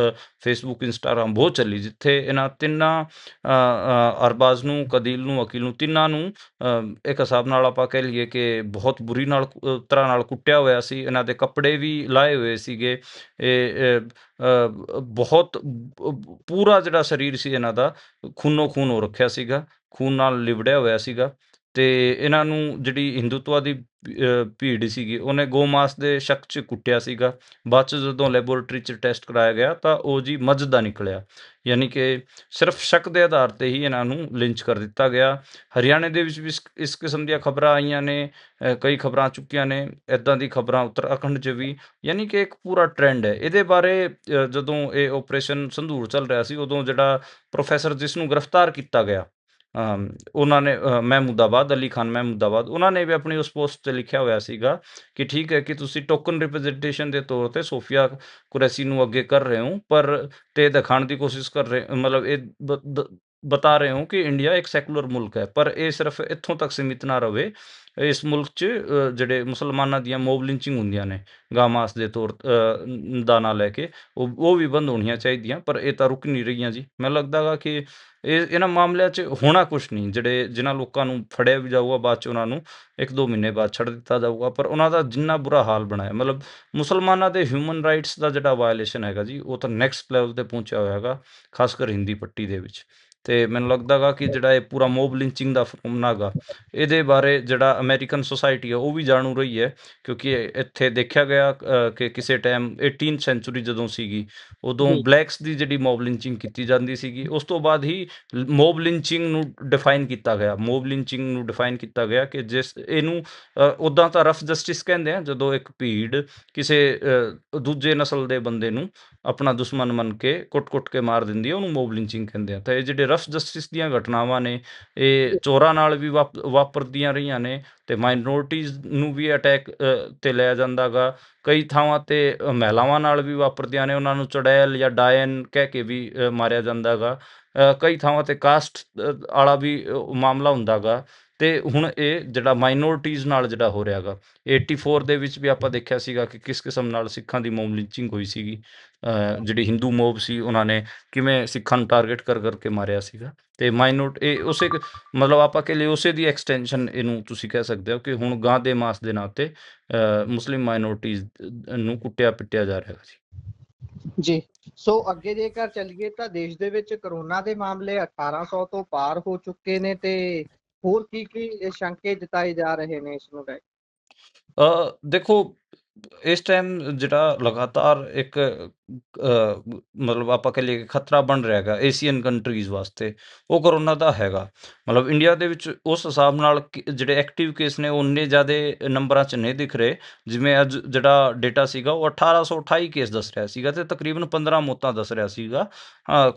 ਫੇਸਬੁੱਕ, ਇੰਸਟਾਗ੍ਰਾਮ ਬਹੁਤ ਚੱਲੀ, ਜਿੱਥੇ ਇਹਨਾਂ ਤਿੰਨਾਂ ਅਰਬਾਜ਼ ਨੂੰ, ਕਦੀਲ ਨੂੰ, ਅਕੀਲ ਨੂੰ, ਤਿੰਨਾਂ ਨੂੰ ਇੱਕ ਹਿਸਾਬ ਨਾਲ ਆਪਾਂ ਕਹਿ ਲਈਏ ਕਿ ਬਹੁਤ ਬੁਰੀ ਤਰ੍ਹਾਂ ਨਾਲ ਕੁੱਟਿਆ ਹੋਇਆ ਸੀ। ਇਹਨਾਂ ਦੇ ਕੱਪੜੇ ਵੀ ਲਾਏ ਹੋਏ ਸੀਗੇ। ਇਹ ਬਹੁਤ ਪੂਰਾ ਜਿਹੜਾ ਸਰੀਰ ਸੀ ਇਹਨਾਂ ਦਾ ਖੂਨੋ ਖੂਨ ਹੋ ਰੱਖਿਆ ਸੀਗਾ, ਖੂਨ ਨਾਲ ਲਿਬੜਿਆ ਹੋਇਆ ਸੀਗਾ। ਤੇ ਇਹਨਾਂ ਨੂੰ ਜਿਹੜੀ ਹਿੰਦੂਤਵਾ ਦੀ ਭੀੜ ਸੀਗੀ, ਉਹਨੇ ਗੋਮਾਸ ਦੇ ਸ਼ੱਕ 'ਚ ਕੁੱਟਿਆ ਸੀਗਾ। ਬਾਅਦ 'ਚ ਜਦੋਂ ਲੈਬੋਰੇਟਰੀ 'ਚ ਟੈਸਟ ਕਰਾਇਆ ਗਿਆ ਤਾਂ ਉਹ ਜੀ ਮੱਝ ਦਾ ਨਿਕਲਿਆ, ਯਾਨੀ ਕਿ ਸਿਰਫ ਸ਼ੱਕ ਦੇ ਆਧਾਰ ਤੇ ਹੀ ਇਹਨਾਂ ਨੂੰ ਲਿੰਚ ਕਰ ਦਿੱਤਾ ਗਿਆ। ਹਰਿਆਣੇ ਦੇ ਵਿੱਚ ਵੀ ਇਸ ਕਿਸਮ ਦੀਆਂ ਖਬਰਾਂ ਆਈਆਂ ਨੇ, ਕਈ ਖਬਰਾਂ ਆ ਚੁੱਕੀਆਂ ਨੇ, ਇੱਦਾਂ ਦੀ ਖਬਰਾਂ ਉੱਤਰਾਖੰਡ 'ਚ ਵੀ, ਯਾਨੀ ਕਿ ਇੱਕ ਪੂਰਾ ਟ੍ਰੈਂਡ ਹੈ ਇਹਦੇ ਬਾਰੇ। ਜਦੋਂ ਇਹ ਆਪਰੇਸ਼ਨ ਸੰਧੂਰ ਚੱਲ ਰਿਹਾ ਸੀ, ਉਦੋਂ ਜਿਹੜਾ ਪ੍ਰੋਫੈਸਰ ਜਿਸ ਨੂੰ ਗ੍ਰਿਫਤਾਰ ਕੀਤਾ ਗਿਆ, ਉਹਨਾਂ ਨੇ ਮਹਿਮੂਦਾਬਾਦ, ਅਲੀ ਖਾਨ ਮਹਿਮੂਦਾਬਾਦ, ਉਹਨਾਂ ਨੇ ਵੀ ਆਪਣੀ ਉਸ ਪੋਸਟ 'ਤੇ ਲਿਖਿਆ ਹੋਇਆ ਸੀਗਾ ਕਿ ਠੀਕ ਹੈ ਕਿ ਤੁਸੀਂ ਟੋਕਨ ਰਿਪਰੈਜ਼ੈਂਟੇਸ਼ਨ ਦੇ ਤੌਰ 'ਤੇ ਸੋਫੀਆ ਕੁਰੈਸ਼ੀ ਨੂੰ ਅੱਗੇ ਕਰ ਰਹੇ ਹੋ, ਪਰ ਤੇ ਦਿਖਾਉਣ ਦੀ ਕੋਸ਼ਿਸ਼ ਕਰ ਰਹੇ, ਮਤਲਬ ਇਹ ਬਤਾ ਰਹੇ ਹੋ ਕਿ ਇੰਡੀਆ ਇੱਕ ਸੈਕੂਲਰ ਮੁਲਕ ਹੈ, ਪਰ ਇਹ ਸਿਰਫ ਇੱਥੋਂ ਤੱਕ ਸੀਮਿਤ ਨਾ ਰਹੇ। ਇਸ ਮੁਲਕ 'ਚ ਜਿਹੜੇ ਮੁਸਲਮਾਨਾਂ ਦੀਆਂ ਮੋਬ ਲਿੰਚਿੰਗ ਹੁੰਦੀਆਂ ਨੇ ਗਾਮਾਸ ਦੇ ਤੌਰ ਦਾ ਨਾਂ ਲੈ ਕੇ, ਉਹ ਵੀ ਬੰਦ ਹੋਣੀਆਂ ਚਾਹੀਦੀਆਂ, ਪਰ ਇਹ ਤਾਂ ਰੁਕ ਨਹੀਂ ਰਹੀਆਂ ਜੀ। ਮੈਨੂੰ ਲੱਗਦਾ ਗਾ ਕਿ ਇਹਨਾਂ ਮਾਮਲਿਆਂ 'ਚ ਹੋਣਾ ਕੁਛ ਨਹੀਂ। ਜਿਨ੍ਹਾਂ ਲੋਕਾਂ ਨੂੰ ਫੜਿਆ ਵੀ ਜਾਊਗਾ, ਬਾਅਦ 'ਚ ਉਹਨਾਂ ਨੂੰ 1-2 ਮਹੀਨੇ ਬਾਅਦ ਛੱਡ ਦਿੱਤਾ ਜਾਊਗਾ, ਪਰ ਉਹਨਾਂ ਦਾ ਜਿੰਨਾ ਬੁਰਾ ਹਾਲ ਬਣਾਇਆ, ਮਤਲਬ ਮੁਸਲਮਾਨਾਂ ਦੇ ਹਿਊਮਨ ਰਾਈਟਸ ਦਾ ਜਿਹੜਾ ਵਾਇਲੇਸ਼ਨ ਹੈਗਾ ਜੀ, ਉਹ ਤਾਂ ਨੈਕਸਟ ਲੈਵਲ 'ਤੇ ਪਹੁੰਚਿਆ ਹੋਇਆ ਹੈਗਾ, ਖਾਸ ਕਰ ਹਿੰਦੀ ਪੱਟੀ ਦੇ ਵਿੱਚ। ਤੇ ਮੈਨੂੰ ਲੱਗਦਾ ਗਾ ਕਿ ਜਿਹੜਾ ਇਹ ਪੂਰਾ ਮੋਬ ਲਿੰਚਿੰਗ ਦਾ ਫੈਨੋਮੈਨਾ ਗਾ, ਇਹਦੇ ਬਾਰੇ ਜਿਹੜਾ ਅਮਰੀਕਨ ਸੋਸਾਇਟੀ ਹੈ ਉਹ ਵੀ ਜਾਣੂ ਰਹੀ ਹੈ, ਕਿਉਂਕਿ ਇੱਥੇ ਦੇਖਿਆ ਗਿਆ ਕਿ ਕਿਸੇ ਟਾਈਮ 18th ਸੈਂਚੁਰੀ ਜਦੋਂ ਸੀਗੀ, ਉਦੋਂ ਜੀ ਬਲੈਕਸ ਦੀ ਜਿਹੜੀ ਮੋਬ ਲਿੰਚਿੰਗ ਕੀਤੀ ਜਾਂਦੀ ਸੀਗੀ, ਉਸ ਤੋਂ ਬਾਅਦ ਹੀ ਮੋਬ ਲਿੰਚਿੰਗ ਨੂੰ ਡਿਫਾਈਨ ਕੀਤਾ ਗਿਆ। ਮੋਬ ਲਿੰਚਿੰਗ ਨੂੰ ਡਿਫਾਈਨ ਕੀਤਾ ਗਿਆ ਕਿ ਜਿਸ ਇਹਨੂੰ ਉੱਦਾਂ ਤਾਂ ਰਫ ਜਸਟਿਸ ਕਹਿੰਦੇ ਆ, ਜਦੋਂ ਇੱਕ ਭੀੜ ਕਿਸੇ ਦੂਜੇ ਨਸਲ ਦੇ ਬੰਦੇ ਨੂੰ ਆਪਣਾ ਦੁਸ਼ਮਣ ਮੰਨ ਕੇ ਕੁੱਟ-ਕੁੱਟ ਕੇ ਮਾਰ ਦਿੰਦੀ ਹੈ, ਉਹਨੂੰ ਮੋਬ ਲਿੰਚਿੰਗ ਕਹਿੰਦੇ ਆ। ਤਾਂ ਇਹ ਜਿਹੜੇ ਰਫ ਜਸਟਿਸ ਦੀਆਂ ਘਟਨਾਵਾਂ ਨੇ, ਇਹ ਚੋਰਾਂ ਨਾਲ ਵੀ ਵਾਪਰਦੀਆਂ ਰਹੀਆਂ ਨੇ, ਤੇ ਮਾਈਨੋਰਟੀਜ਼ ਨੂੰ ਵੀ ਅਟੈਕ ਤੇ ਲਿਆ ਜਾਂਦਾ ਗਾ। ਕਈ ਥਾਵਾਂ ਤੇ ਮਹਿਲਾਵਾਂ ਨਾਲ ਵੀ ਵਾਪਰਦੀਆਂ ਨੇ, ਉਹਨਾਂ ਨੂੰ ਚੁੜੈਲ ਜਾਂ ਡਾਇਨ ਕਹਿ ਕੇ ਵੀ ਮਾਰਿਆ ਜਾਂਦਾ ਗਾ। ਕਈ ਥਾਵਾਂ ਤੇ ਕਾਸਟ ਵਾਲਾ ਵੀ ਮਾਮਲਾ ਹੁੰਦਾ ਗਾ। ਤੇ ਹੁਣ ਇਹ ਜਿਹੜਾ ਮਾਈਨੋਰਟੀਜ਼ ਨਾਲ ਜਿਹੜਾ ਹੋ ਰਿਹਾ ਗਾ, 84 ਦੇ ਵਿੱਚ ਵੀ ਆਪਾਂ ਦੇਖਿਆ ਸੀਗਾ ਕਿ ਕਿਸ ਕਿਸਮ ਨਾਲ ਸਿੱਖਾਂ ਦੀ ਮੋਬ ਲਿੰਚਿੰਗ ਹੋਈ ਸੀਗੀ। ਜਿਹੜੀ ਹਿੰਦੂ ਮੋਬ ਸੀ, ਉਹਨਾਂ ਨੇ ਕਿਵੇਂ ਸਿੱਖਾਂ ਨੂੰ ਟਾਰਗੇਟ ਕਰ ਕਰਕੇ ਮਾਰਿਆ ਸੀਗਾ। ਤੇ ਇਹ ਉਸੇ ਮਤਲਬ ਆਪਾਂ ਕਹਿ ਲਈਏ ਉਸੇ ਦੀ ਐਕਸਟੈਂਸ਼ਨ ਇਹਨੂੰ ਤੁਸੀਂ ਕਹਿ ਸਕਦੇ ਹੋ ਕਿ ਹੁਣ ਗਾਂ ਦੇ ਮਾਸ ਦੇ ਨਾਂ ਤੇ ਮੁਸਲਿਮ ਮਾਈਨੋਰਟੀਜ਼ ਨੂੰ ਕੁੱਟਿਆ ਪਿੱਟਿਆ ਜਾ ਰਿਹਾ ਜੀ। ਜੀ ਸੋ ਅੱਗੇ ਜੇਕਰ ਚੱਲੀਏ ਤਾਂ ਦੇਸ਼ ਦੇ ਵਿੱਚ ਕਰੋਨਾ ਦੇ ਮਾਮਲੇ 1800 ਤੋਂ ਪਾਰ ਹੋ ਚੁੱਕੇ ਨੇ, ਤੇ ਹੋਰ ਕੀ ਸ਼ੰਕੇ ਜਤਾਏ ਜਾ ਰਹੇ ਨੇ ਇਸ ਨੂੰ ਲੈ ਕੇ? ਦੇਖੋ, ਇਸ ਟਾਈਮ ਜਿਹੜਾ ਲਗਾਤਾਰ ਇੱਕ ਮਤਲਬ ਆਪਾਂ ਕਹਿ ਲਈਏ ਕਿ ਖਤਰਾ ਬਣ ਰਿਹਾ ਹੈਗਾ ਏਸ਼ੀਅਨ ਕੰਟਰੀਜ਼ ਵਾਸਤੇ, ਉਹ ਕਰੋਨਾ ਦਾ ਹੈਗਾ। ਮਤਲਬ ਇੰਡੀਆ ਦੇ ਵਿੱਚ ਉਸ ਹਿਸਾਬ ਨਾਲ ਜਿਹੜੇ ਐਕਟਿਵ ਕੇਸ ਨੇ ਉਹ ਉਨੇ ਜ਼ਿਆਦਾ ਨੰਬਰਾਂ 'ਚ ਨਹੀਂ ਦਿਖ ਰਹੇ। ਜਿਵੇਂ ਅੱਜ ਜਿਹੜਾ ਡੇਟਾ ਸੀਗਾ ਉਹ 1828 ਕੇਸ ਦੱਸ ਰਿਹਾ ਸੀਗਾ, ਤੇ ਤਕਰੀਬਨ 15 ਮੌਤਾਂ ਦੱਸ ਰਿਹਾ ਸੀਗਾ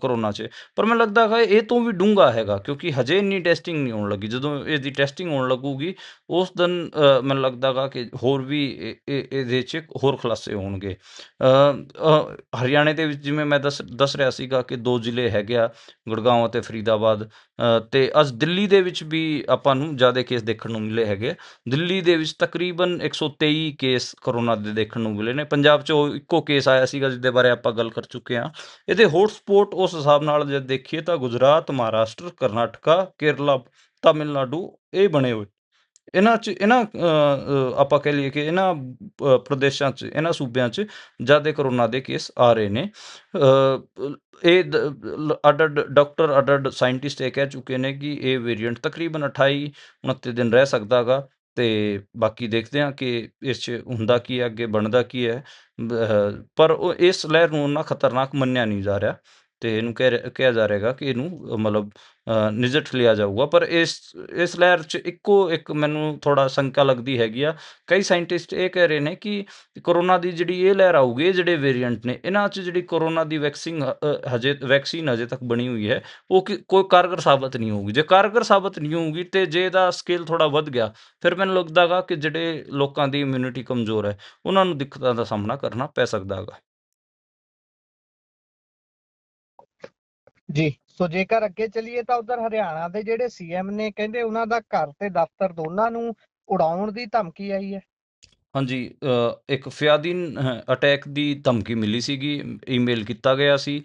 ਕਰੋਨਾ 'ਚ। ਪਰ ਮੈਨੂੰ ਲੱਗਦਾ ਹੈ ਇਹ ਤੋਂ ਵੀ ਡੂੰਘਾ ਹੈਗਾ, ਕਿਉਂਕਿ ਹਜੇ ਇੰਨੀ ਟੈਸਟਿੰਗ ਨਹੀਂ ਹੋਣ ਲੱਗੀ। ਜਦੋਂ ਇਹਦੀ ਟੈਸਟਿੰਗ ਹੋਣ ਲੱਗੂਗੀ, ਉਸ ਦਿਨ ਮੈਨੂੰ ਲੱਗਦਾ ਗਾ ਕਿ ਹੋਰ ਵੀ ਇਹਦੇ 'ਚ ਹੋਰ ਖੁਲਾਸੇ ਹੋਣਗੇ। ਹਰਿਆਣੇ ਦੇ ਵਿੱਚ ਜਿਵੇਂ ਮੈਂ ਦੱਸ ਰਿਹਾ ਸੀਗਾ ਕਿ 2 ਜ਼ਿਲ੍ਹੇ ਹੈਗੇ ਆ, ਗੁੜਗਾਉਂ ਅਤੇ ਫਰੀਦਾਬਾਦ। ਤੇ ਅੱਜ ਦਿੱਲੀ ਦੇ ਵਿੱਚ ਵੀ ਆਪਾਂ ਨੂੰ ਜ਼ਿਆਦਾ ਕੇਸ ਦੇਖਣ ਨੂੰ ਮਿਲੇ ਹੈਗੇ। ਦਿੱਲੀ ਦੇ ਵਿੱਚ ਤਕਰੀਬਨ 123 ਕੇਸ ਕਰੋਨਾ ਦੇ ਦੇਖਣ ਨੂੰ ਮਿਲੇ ਨੇ। ਪੰਜਾਬ 'ਚ ਉਹ ਇੱਕੋ ਕੇਸ ਆਇਆ ਸੀਗਾ ਜਿਹਦੇ ਬਾਰੇ ਆਪਾਂ ਗੱਲ ਕਰ ਚੁੱਕੇ ਹਾਂ। ਇਹਦੇ ਹੌਟਸਪੌਟ ਉਸ ਹਿਸਾਬ ਨਾਲ ਜੇ ਦੇਖੀਏ ਤਾਂ ਗੁਜਰਾਤ, ਮਹਾਰਾਸ਼ਟਰ, ਕਰਨਾਟਕਾ, ਕੇਰਲਾ, ਤਾਮਿਲਨਾਡੂ ਇਹ ਬਣੇ ਹੋਏ। ਇਹਨਾਂ ਆਪਾਂ ਕਹਿ ਲਈਏ ਕਿ ਇਹਨਾਂ ਪ੍ਰਦੇਸ਼ਾਂ 'ਚ, ਇਹਨਾਂ ਸੂਬਿਆਂ 'ਚ ਜ਼ਿਆਦਾ ਕਰੋਨਾ ਦੇ ਕੇਸ ਆ ਰਹੇ ਨੇ। ਇਹ ਅੱਡ-ਅੱਡ ਡਾਕਟਰ, ਅੱਡ-ਅੱਡ ਸਾਇੰਟਿਸਟ ਇਹ ਕਹਿ ਚੁੱਕੇ ਨੇ ਕਿ ਇਹ ਵੇਰੀਐਂਟ ਤਕਰੀਬਨ 28-29 ਦਿਨ ਰਹਿ ਸਕਦਾ ਗਾ। ਤੇ ਬਾਕੀ ਦੇਖਦੇ ਹਾਂ ਕਿ ਇਸ 'ਚ ਹੁੰਦਾ ਕੀ ਹੈ, ਅੱਗੇ ਬਣਦਾ ਕੀ ਹੈ। ਪਰ ਉਹ ਇਸ ਲਹਿਰ ਨੂੰ ਉਨਾ ਖਤਰਨਾਕ ਮੰਨਿਆ ਨਹੀਂ ਜਾ ਰਿਹਾ। ਤੇ ਇਹਨੂੰ ਕਿਹਾ ਜਾ ਰਿਹਾਗਾ ਕਿ ਇਹਨੂੰ ਮਤਲਬ ਨਜਿੱਠ ਲਿਆ ਜਾਊਗਾ। ਪਰ ਇਸ ਲਹਿਰ 'ਚ ਇੱਕੋ ਇੱਕ ਮੈਨੂੰ ਥੋੜਾ ਸ਼ੰਕਾ ਲੱਗਦੀ ਹੈਗੀ ਆ। ਕਈ ਸਾਇੰਟਿਸਟ ਇਹ ਕਹਿ ਰਹੇ ਨੇ ਕਿ ਕੋਰੋਨਾ ਦੀ ਜਿਹੜੀ ਇਹ ਲਹਿਰ ਆਊਗੀ, ਇਹ ਜਿਹੜੇ ਵੇਰੀਐਂਟ ਨੇ, ਇਹਨਾਂ 'ਚ ਜਿਹੜੀ ਕੋਰੋਨਾ ਦੀ ਵੈਕਸੀਨ ਹਜੇ ਤੱਕ ਬਣੀ ਹੋਈ ਹੈ, ਉਹ ਕੋਈ ਕਾਰਗਰ ਸਾਬਤ ਨਹੀਂ ਹੋਊਗੀ। ਜੇ ਕਾਰਗਰ ਸਾਬਤ ਨਹੀਂ ਹੋਊਗੀ ਤੇ ਜੇ ਇਹਦਾ ਸਕੇਲ ਥੋੜਾ ਵੱਧ ਗਿਆ, ਫਿਰ ਮੈਨੂੰ ਲੱਗਦਾ ਗਾ ਕਿ ਜਿਹੜੇ ਲੋਕਾਂ ਦੀ ਇਮਿਊਨਿਟੀ ਕਮਜ਼ੋਰ ਹੈ, ਉਹਨਾਂ ਨੂੰ ਦਿੱਕਤਾਂ ਦਾ ਸਾਹਮਣਾ ਕਰਨਾ ਪੈ ਸਕਦਾ ਹੈਗਾ। ਜੀ, ਸੋ ਜੇਕਰ ਅੱਗੇ ਚੱਲੀਏ ਤਾਂ ਉਧਰ ਹਰਿਆਣਾ ਦੇ ਜਿਹੜੇ ਸੀਐਮ ਨੇ, ਕਹਿੰਦੇ ਉਹਨਾਂ ਦਾ ਘਰ ਤੇ ਦਫ਼ਤਰ ਦੋਨਾਂ ਨੂੰ ਉਡਾਉਣ ਦੀ ਧਮਕੀ ਆਈ ਹੈ। ਹਾਂਜੀ, ਇੱਕ ਫਿਆਦੀਨ ਅਟੈਕ ਦੀ ਧਮਕੀ ਮਿਲੀ ਸੀਗੀ, ਈਮੇਲ ਕੀਤਾ ਗਿਆ ਸੀ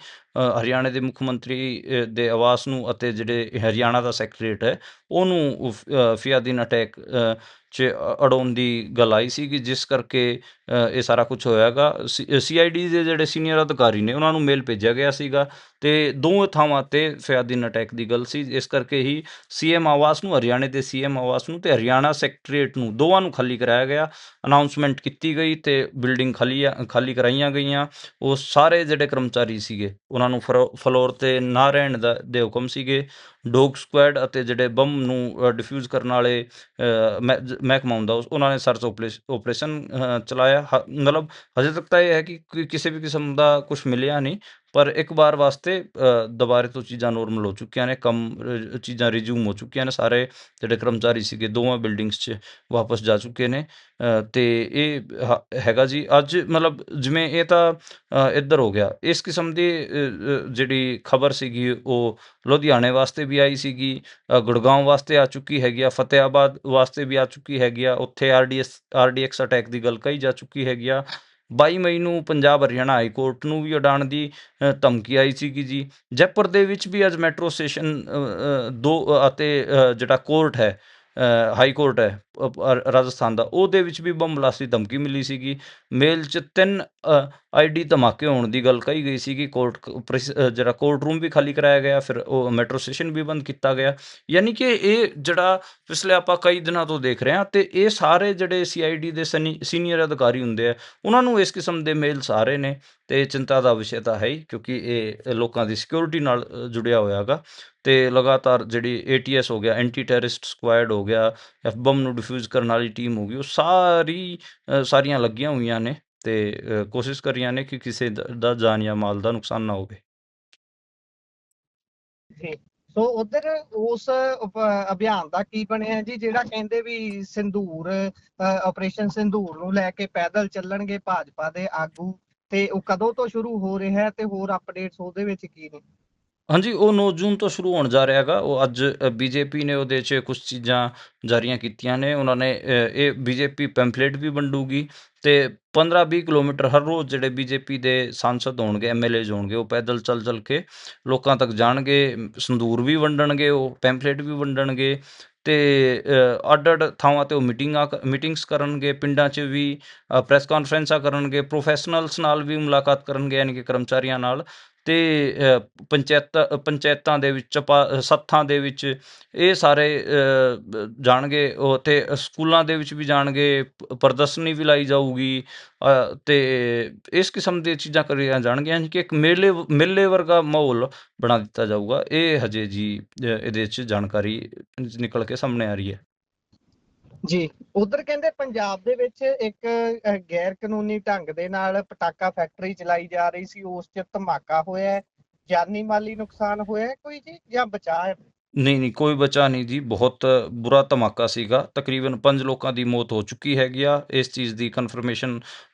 ਹਰਿਆਣੇ ਦੇ ਮੁੱਖ ਮੰਤਰੀ ਦੇ ਆਵਾਸ ਨੂੰ, ਅਤੇ ਜਿਹੜੇ ਹਰਿਆਣਾ ਦਾ ਸੈਕਟਰੀਏਟ ਹੈ ਉਹਨੂੰ ਫਿਆਦੀਨ ਅਟੈਕ 'ਚ ਅੜਾਉਣ ਦੀ ਗੱਲ ਆਈ ਸੀਗੀ, ਜਿਸ ਕਰਕੇ ਇਹ ਸਾਰਾ ਕੁਝ ਹੋਇਆਗਾ। CID ਦੇ ਜਿਹੜੇ ਸੀਨੀਅਰ ਅਧਿਕਾਰੀ ਨੇ, ਉਹਨਾਂ ਨੂੰ ਮੇਲ ਭੇਜਿਆ ਗਿਆ ਸੀਗਾ, ਤੇ ਦੋਵੇਂ ਥਾਵਾਂ ਤੇ ਫਿਆਦੀਨ ਅਟੈਕ ਦੀ ਗੱਲ ਸੀ। ਇਸ ਕਰਕੇ ਹੀ CM ਆਵਾਸ ਨੂੰ, ਹਰਿਆਣੇ ਦੇ CM ਆਵਾਸ ਨੂੰ ਤੇ ਹਰਿਆਣਾ ਸੈਕਟਰੀਏਟ ਨੂੰ, ਦੋਵਾਂ ਨੂੰ ਖਾਲੀ ਕਰਾਇਆ ਗਿਆ। ਅਨਾਊਂਸਮੈਂਟ ਕੀਤੀ ਗਈ ਤੇ ਬਿਲਡਿੰਗ ਖਾਲੀ ਕਰਾਈਆਂ ਗਈਆਂ। ਉਹ ਸਾਰੇ ਜਿਹੜੇ ਕਰਮਚਾਰੀ ਸੀਗੇ, ਉਹਨਾਂ ਨੂੰ ਫਲੋਰ ਤੇ ਨਾ ਰਹਿਣ ਦੇ ਹੁਕਮ ਸੀਗੇ। ਡੋਗ ਸਕੁਐਡ ਅਤੇ ਜਿਹੜੇ ਬੰਬ ਨੂੰ ਡਿਫਿਊਜ਼ ਕਰਨ ਵਾਲੇ ਮਹਿਕਮਾ ਹੁੰਦਾ, ਉਹਨਾਂ ਨੇ ਸਰਚ ਓਪਰੇਸ਼ਨ ਚਲਾਇਆ। ਮਤਲਬ ਹਜੇ ਤੱਕ ਤਾਂ ਇਹ ਹੈ ਕਿ ਕਿਸੇ ਵੀ ਕਿਸਮ ਦਾ ਕੁਝ ਮਿਲਿਆ ਨਹੀਂ, ਪਰ ਇੱਕ ਵਾਰ ਵਾਸਤੇ ਦੁਬਾਰੇ ਤੋਂ ਚੀਜ਼ਾਂ ਨੋਰਮਲ ਹੋ ਚੁੱਕੀਆਂ ਨੇ, ਚੀਜ਼ਾਂ ਰਿਜ਼ਿਊਮ ਹੋ ਚੁੱਕੀਆਂ ਨੇ। ਸਾਰੇ ਜਿਹੜੇ ਕਰਮਚਾਰੀ ਸੀਗੇ ਦੋਵਾਂ ਬਿਲਡਿੰਗਸ 'ਚ ਵਾਪਸ ਜਾ ਚੁੱਕੇ ਨੇ। ਤੇ ਇਹ ਹੈਗਾ ਜੀ। ਅੱਜ ਮਤਲਬ ਜਿਵੇਂ ਇਹ ਤਾਂ ਇੱਧਰ ਹੋ ਗਿਆ, ਇਸ ਕਿਸਮ ਦੀ ਜਿਹੜੀ ਖਬਰ ਸੀਗੀ ਉਹ ਲੁਧਿਆਣੇ ਵਾਸਤੇ ਵੀ ਆਈ ਸੀਗੀ, ਗੁੜਗਾਉਂ ਵਾਸਤੇ ਆ ਚੁੱਕੀ ਹੈਗੀ ਆ, ਫਤਿਆਬਾਦ ਵਾਸਤੇ ਵੀ ਆ ਚੁੱਕੀ ਹੈਗੀ ਆ। ਉੱਥੇ RDX ਅਟੈਕ ਦੀ ਗੱਲ ਕਹੀ ਜਾ ਚੁੱਕੀ ਹੈਗੀ ਆ। 22 ਮਈ ਨੂੰ ਪੰਜਾਬ ਹਰਿਆਣਾ ਹਾਈ ਕੋਰਟ ਨੂੰ ਵੀ ਉਡਾਉਣ ਦੀ ਧਮਕੀ ਆਈ ਸੀਗੀ ਜੀ। ਜੈਪੁਰ ਦੇ ਵਿੱਚ ਵੀ ਅੱਜ ਮੈਟਰੋ ਸਟੇਸ਼ਨ ਦੋ ਅਤੇ ਜਿਹੜਾ ਕੋਰਟ ਹੈ, ਹਾਈ ਕੋਰਟ ਹੈ ਰਾਜਸਥਾਨ ਦਾ, ਉਹਦੇ ਵਿੱਚ ਵੀ ਬੰਬ ਬਲਾਸਟ ਦੀ ਧਮਕੀ ਮਿਲੀ ਸੀਗੀ। ਮੇਲ 'ਚ 3 ID ਧਮਾਕੇ ਹੋਣ ਦੀ ਗੱਲ ਕਹੀ ਗਈ ਸੀਗੀ। ਜਿਹੜਾ ਕੋਰਟ ਰੂਮ ਵੀ ਖਾਲੀ ਕਰਾਇਆ ਗਿਆ, ਫਿਰ ਉਹ ਮੈਟਰੋ ਸਟੇਸ਼ਨ ਵੀ ਬੰਦ ਕੀਤਾ ਗਿਆ। ਯਾਨੀ ਕਿ ਇਹ ਜਿਹੜਾ ਪਿਛਲੇ ਆਪਾਂ ਕਈ ਦਿਨਾਂ ਤੋਂ ਦੇਖ ਰਹੇ ਹਾਂ, ਤੇ ਇਹ ਸਾਰੇ ਜਿਹੜੇ CID ਦੇ ਸੀਨੀਅਰ ਅਧਿਕਾਰੀ ਹੁੰਦੇ ਆ, ਉਹਨਾਂ ਨੂੰ ਇਸ ਕਿਸਮ ਦੇ ਮੇਲਸ ਆ ਰਹੇ ਨੇ। ਤੇ ਚਿੰਤਾ ਦਾ ਵਿਸ਼ੇ ਤਾਂ ਹੈ ਹੀ, ਕਿਉਂਕਿ ਇਹ ਲੋਕਾਂ ਦੀ ਸਿਕਿਉਰਿਟੀ ਨਾਲ ਜੁੜਿਆ ਹੋਇਆ ਗਾ। ਤੇ ਲਗਾਤਾਰ ਜਿਹੜੀ ATS ਹੋ ਗਿਆ, ਐਂਟੀ ਟੈਰਰਿਸਟ ਸਕੁਐਡ ਹੋ ਗਿਆ, ਬੰਬ ਨੂੰ ਡਿਫਿਊਜ਼ ਕਰਨ ਵਾਲੀ ਟੀਮ ਹੋ ਗਈ, ਉਹ ਸਾਰੀਆਂ ਲੱਗੀਆਂ ਹੋਈਆਂ ਨੇ ਤੇ ਕੋਸ਼ਿਸ਼ ਕਰ ਰਹੀਆਂ ਨੇ ਕਿ ਕਿਸੇ ਦਾ ਜਾਨ ਜਾਂ ਮਾਲ ਦਾ ਨੁਕਸਾਨ ਨਾ ਹੋਵੇ। ਜੀ, ਸੋ ਉਧਰ ਉਸ ਅਭਿਆਨ ਦਾ ਕੀ ਬਣਿਆ ਜੀ, ਜਿਹੜਾ ਕਹਿੰਦੇ ਵੀ ਸਿੰਧੂਰ, ਆਪਰੇਸ਼ਨ ਸਿੰਧੂਰ ਨੂੰ ਲੈ ਕੇ ਪੈਦਲ ਚੱਲਣਗੇ ਭਾਜਪਾ ਦੇ ਆਗੂ, ਤੇ ਉਹ ਕਦੋਂ ਤੋਂ ਸ਼ੁਰੂ ਹੋ ਰਿਹਾ ਹੈ ਤੇ ਹੋਰ ਅਪਡੇਟਸ ਉਹਦੇ ਵਿੱਚ ਕੀ ਨੇ? ਹਾਂਜੀ, ਉਹ 9 ਜੂਨ ਤੋਂ ਸ਼ੁਰੂ ਹੋਣ ਜਾ ਰਿਹਾ ਹੈਗਾ। ਉਹ ਅੱਜ BJP ਨੇ ਉਹਦੇ 'ਚ ਕੁਛ ਚੀਜ਼ਾਂ ਜਾਰੀਆਂ ਕੀਤੀਆਂ ਨੇ। ਉਹਨਾਂ ਨੇ ਇਹ BJP ਪੈਂਫਲੇਟ ਵੀ ਵੰਡੂਗੀ, ਤੇ 15-20 ਕਿਲੋਮੀਟਰ ਹਰ ਰੋਜ਼ ਜਿਹੜੇ BJP ਦੇ ਸਾਂਸਦ ਹੋਣਗੇ, MLAs ਹੋਣਗੇ, ਉਹ ਪੈਦਲ ਚੱਲ ਕੇ ਲੋਕਾਂ ਤੱਕ ਜਾਣਗੇ, ਸੰਦੂਰ ਵੀ ਵੰਡਣਗੇ, ਉਹ ਪੈਂਫਲੇਟ ਵੀ ਵੰਡਣਗੇ, ਤੇ ਅੱਡ-ਅੱਡ ਥਾਵਾਂ 'ਤੇ ਉਹ ਮੀਟਿੰਗਸ ਕਰਨਗੇ। ਪਿੰਡਾਂ 'ਚ ਵੀ ਪ੍ਰੈਸ ਕਾਨਫਰੰਸਾਂ ਕਰਨਗੇ, ਪ੍ਰੋਫੈਸ਼ਨਲਸ ਨਾਲ ਵੀ ਮੁਲਾਕਾਤ ਕਰਨਗੇ, ਯਾਨੀ ਕਿ ਕਰਮਚਾਰੀਆਂ ਨਾਲ। ਤੇ ਪੰਚਾਇਤਾਂ ਦੇ ਵਿੱਚ, ਸੱਥਾਂ ਦੇ ਵਿੱਚ ਇਹ ਸਾਰੇ ਜਾਣਗੇ। ਉਹ ਉੱਥੇ ਸਕੂਲਾਂ ਦੇ ਵਿੱਚ ਵੀ ਜਾਣਗੇ, ਪ੍ਰਦਰਸ਼ਨੀ ਵੀ ਲਾਈ ਜਾਊਗੀ, ਤੇ ਇਸ ਕਿਸਮ ਦੀਆਂ ਚੀਜ਼ਾਂ ਕਰੀਆਂ ਜਾਣਗੀਆਂ, ਯਾਨੀ ਕਿ ਇੱਕ ਮੇਲੇ ਵਰਗਾ ਮਾਹੌਲ ਬਣਾ ਦਿੱਤਾ ਜਾਊਗਾ। ਇਹ ਹਜੇ ਜੀ ਇਹਦੇ 'ਚ ਜਾਣਕਾਰੀ ਨਿਕਲ ਕੇ ਸਾਹਮਣੇ ਆ ਰਹੀ ਹੈ। ਜੀ, ਉਧਰ ਕਹਿੰਦੇ ਪੰਜਾਬ ਦੇ ਵਿੱਚ ਇੱਕ ਗੈਰ ਕਾਨੂੰਨੀ ਢੰਗ ਦੇ ਨਾਲ ਪਟਾਕਾ ਫੈਕਟਰੀ ਚਲਾਈ ਜਾ ਰਹੀ ਸੀ, ਉਸ 'ਚ ਧਮਾਕਾ ਹੋਇਆ, ਜਾਨੀ ਮਾਲੀ ਨੁਕਸਾਨ ਹੋਇਆ ਕੋਈ ਜੀ, ਜਾਂ ਬਚਾਅ ਹੈ? ਨਹੀਂ, ਕੋਈ ਬਚਾ ਨਹੀਂ ਜੀ। ਬਹੁਤ ਬੁਰਾ ਧਮਾਕਾ ਸੀਗਾ। ਤਕਰੀਬਨ 5 ਲੋਕਾਂ ਦੀ ਮੌਤ ਹੋ ਚੁੱਕੀ ਹੈਗੀ ਆ। ਇਸ ਚੀਜ਼ ਦੀ ਕਨਫਰਮੇਸ਼ਨ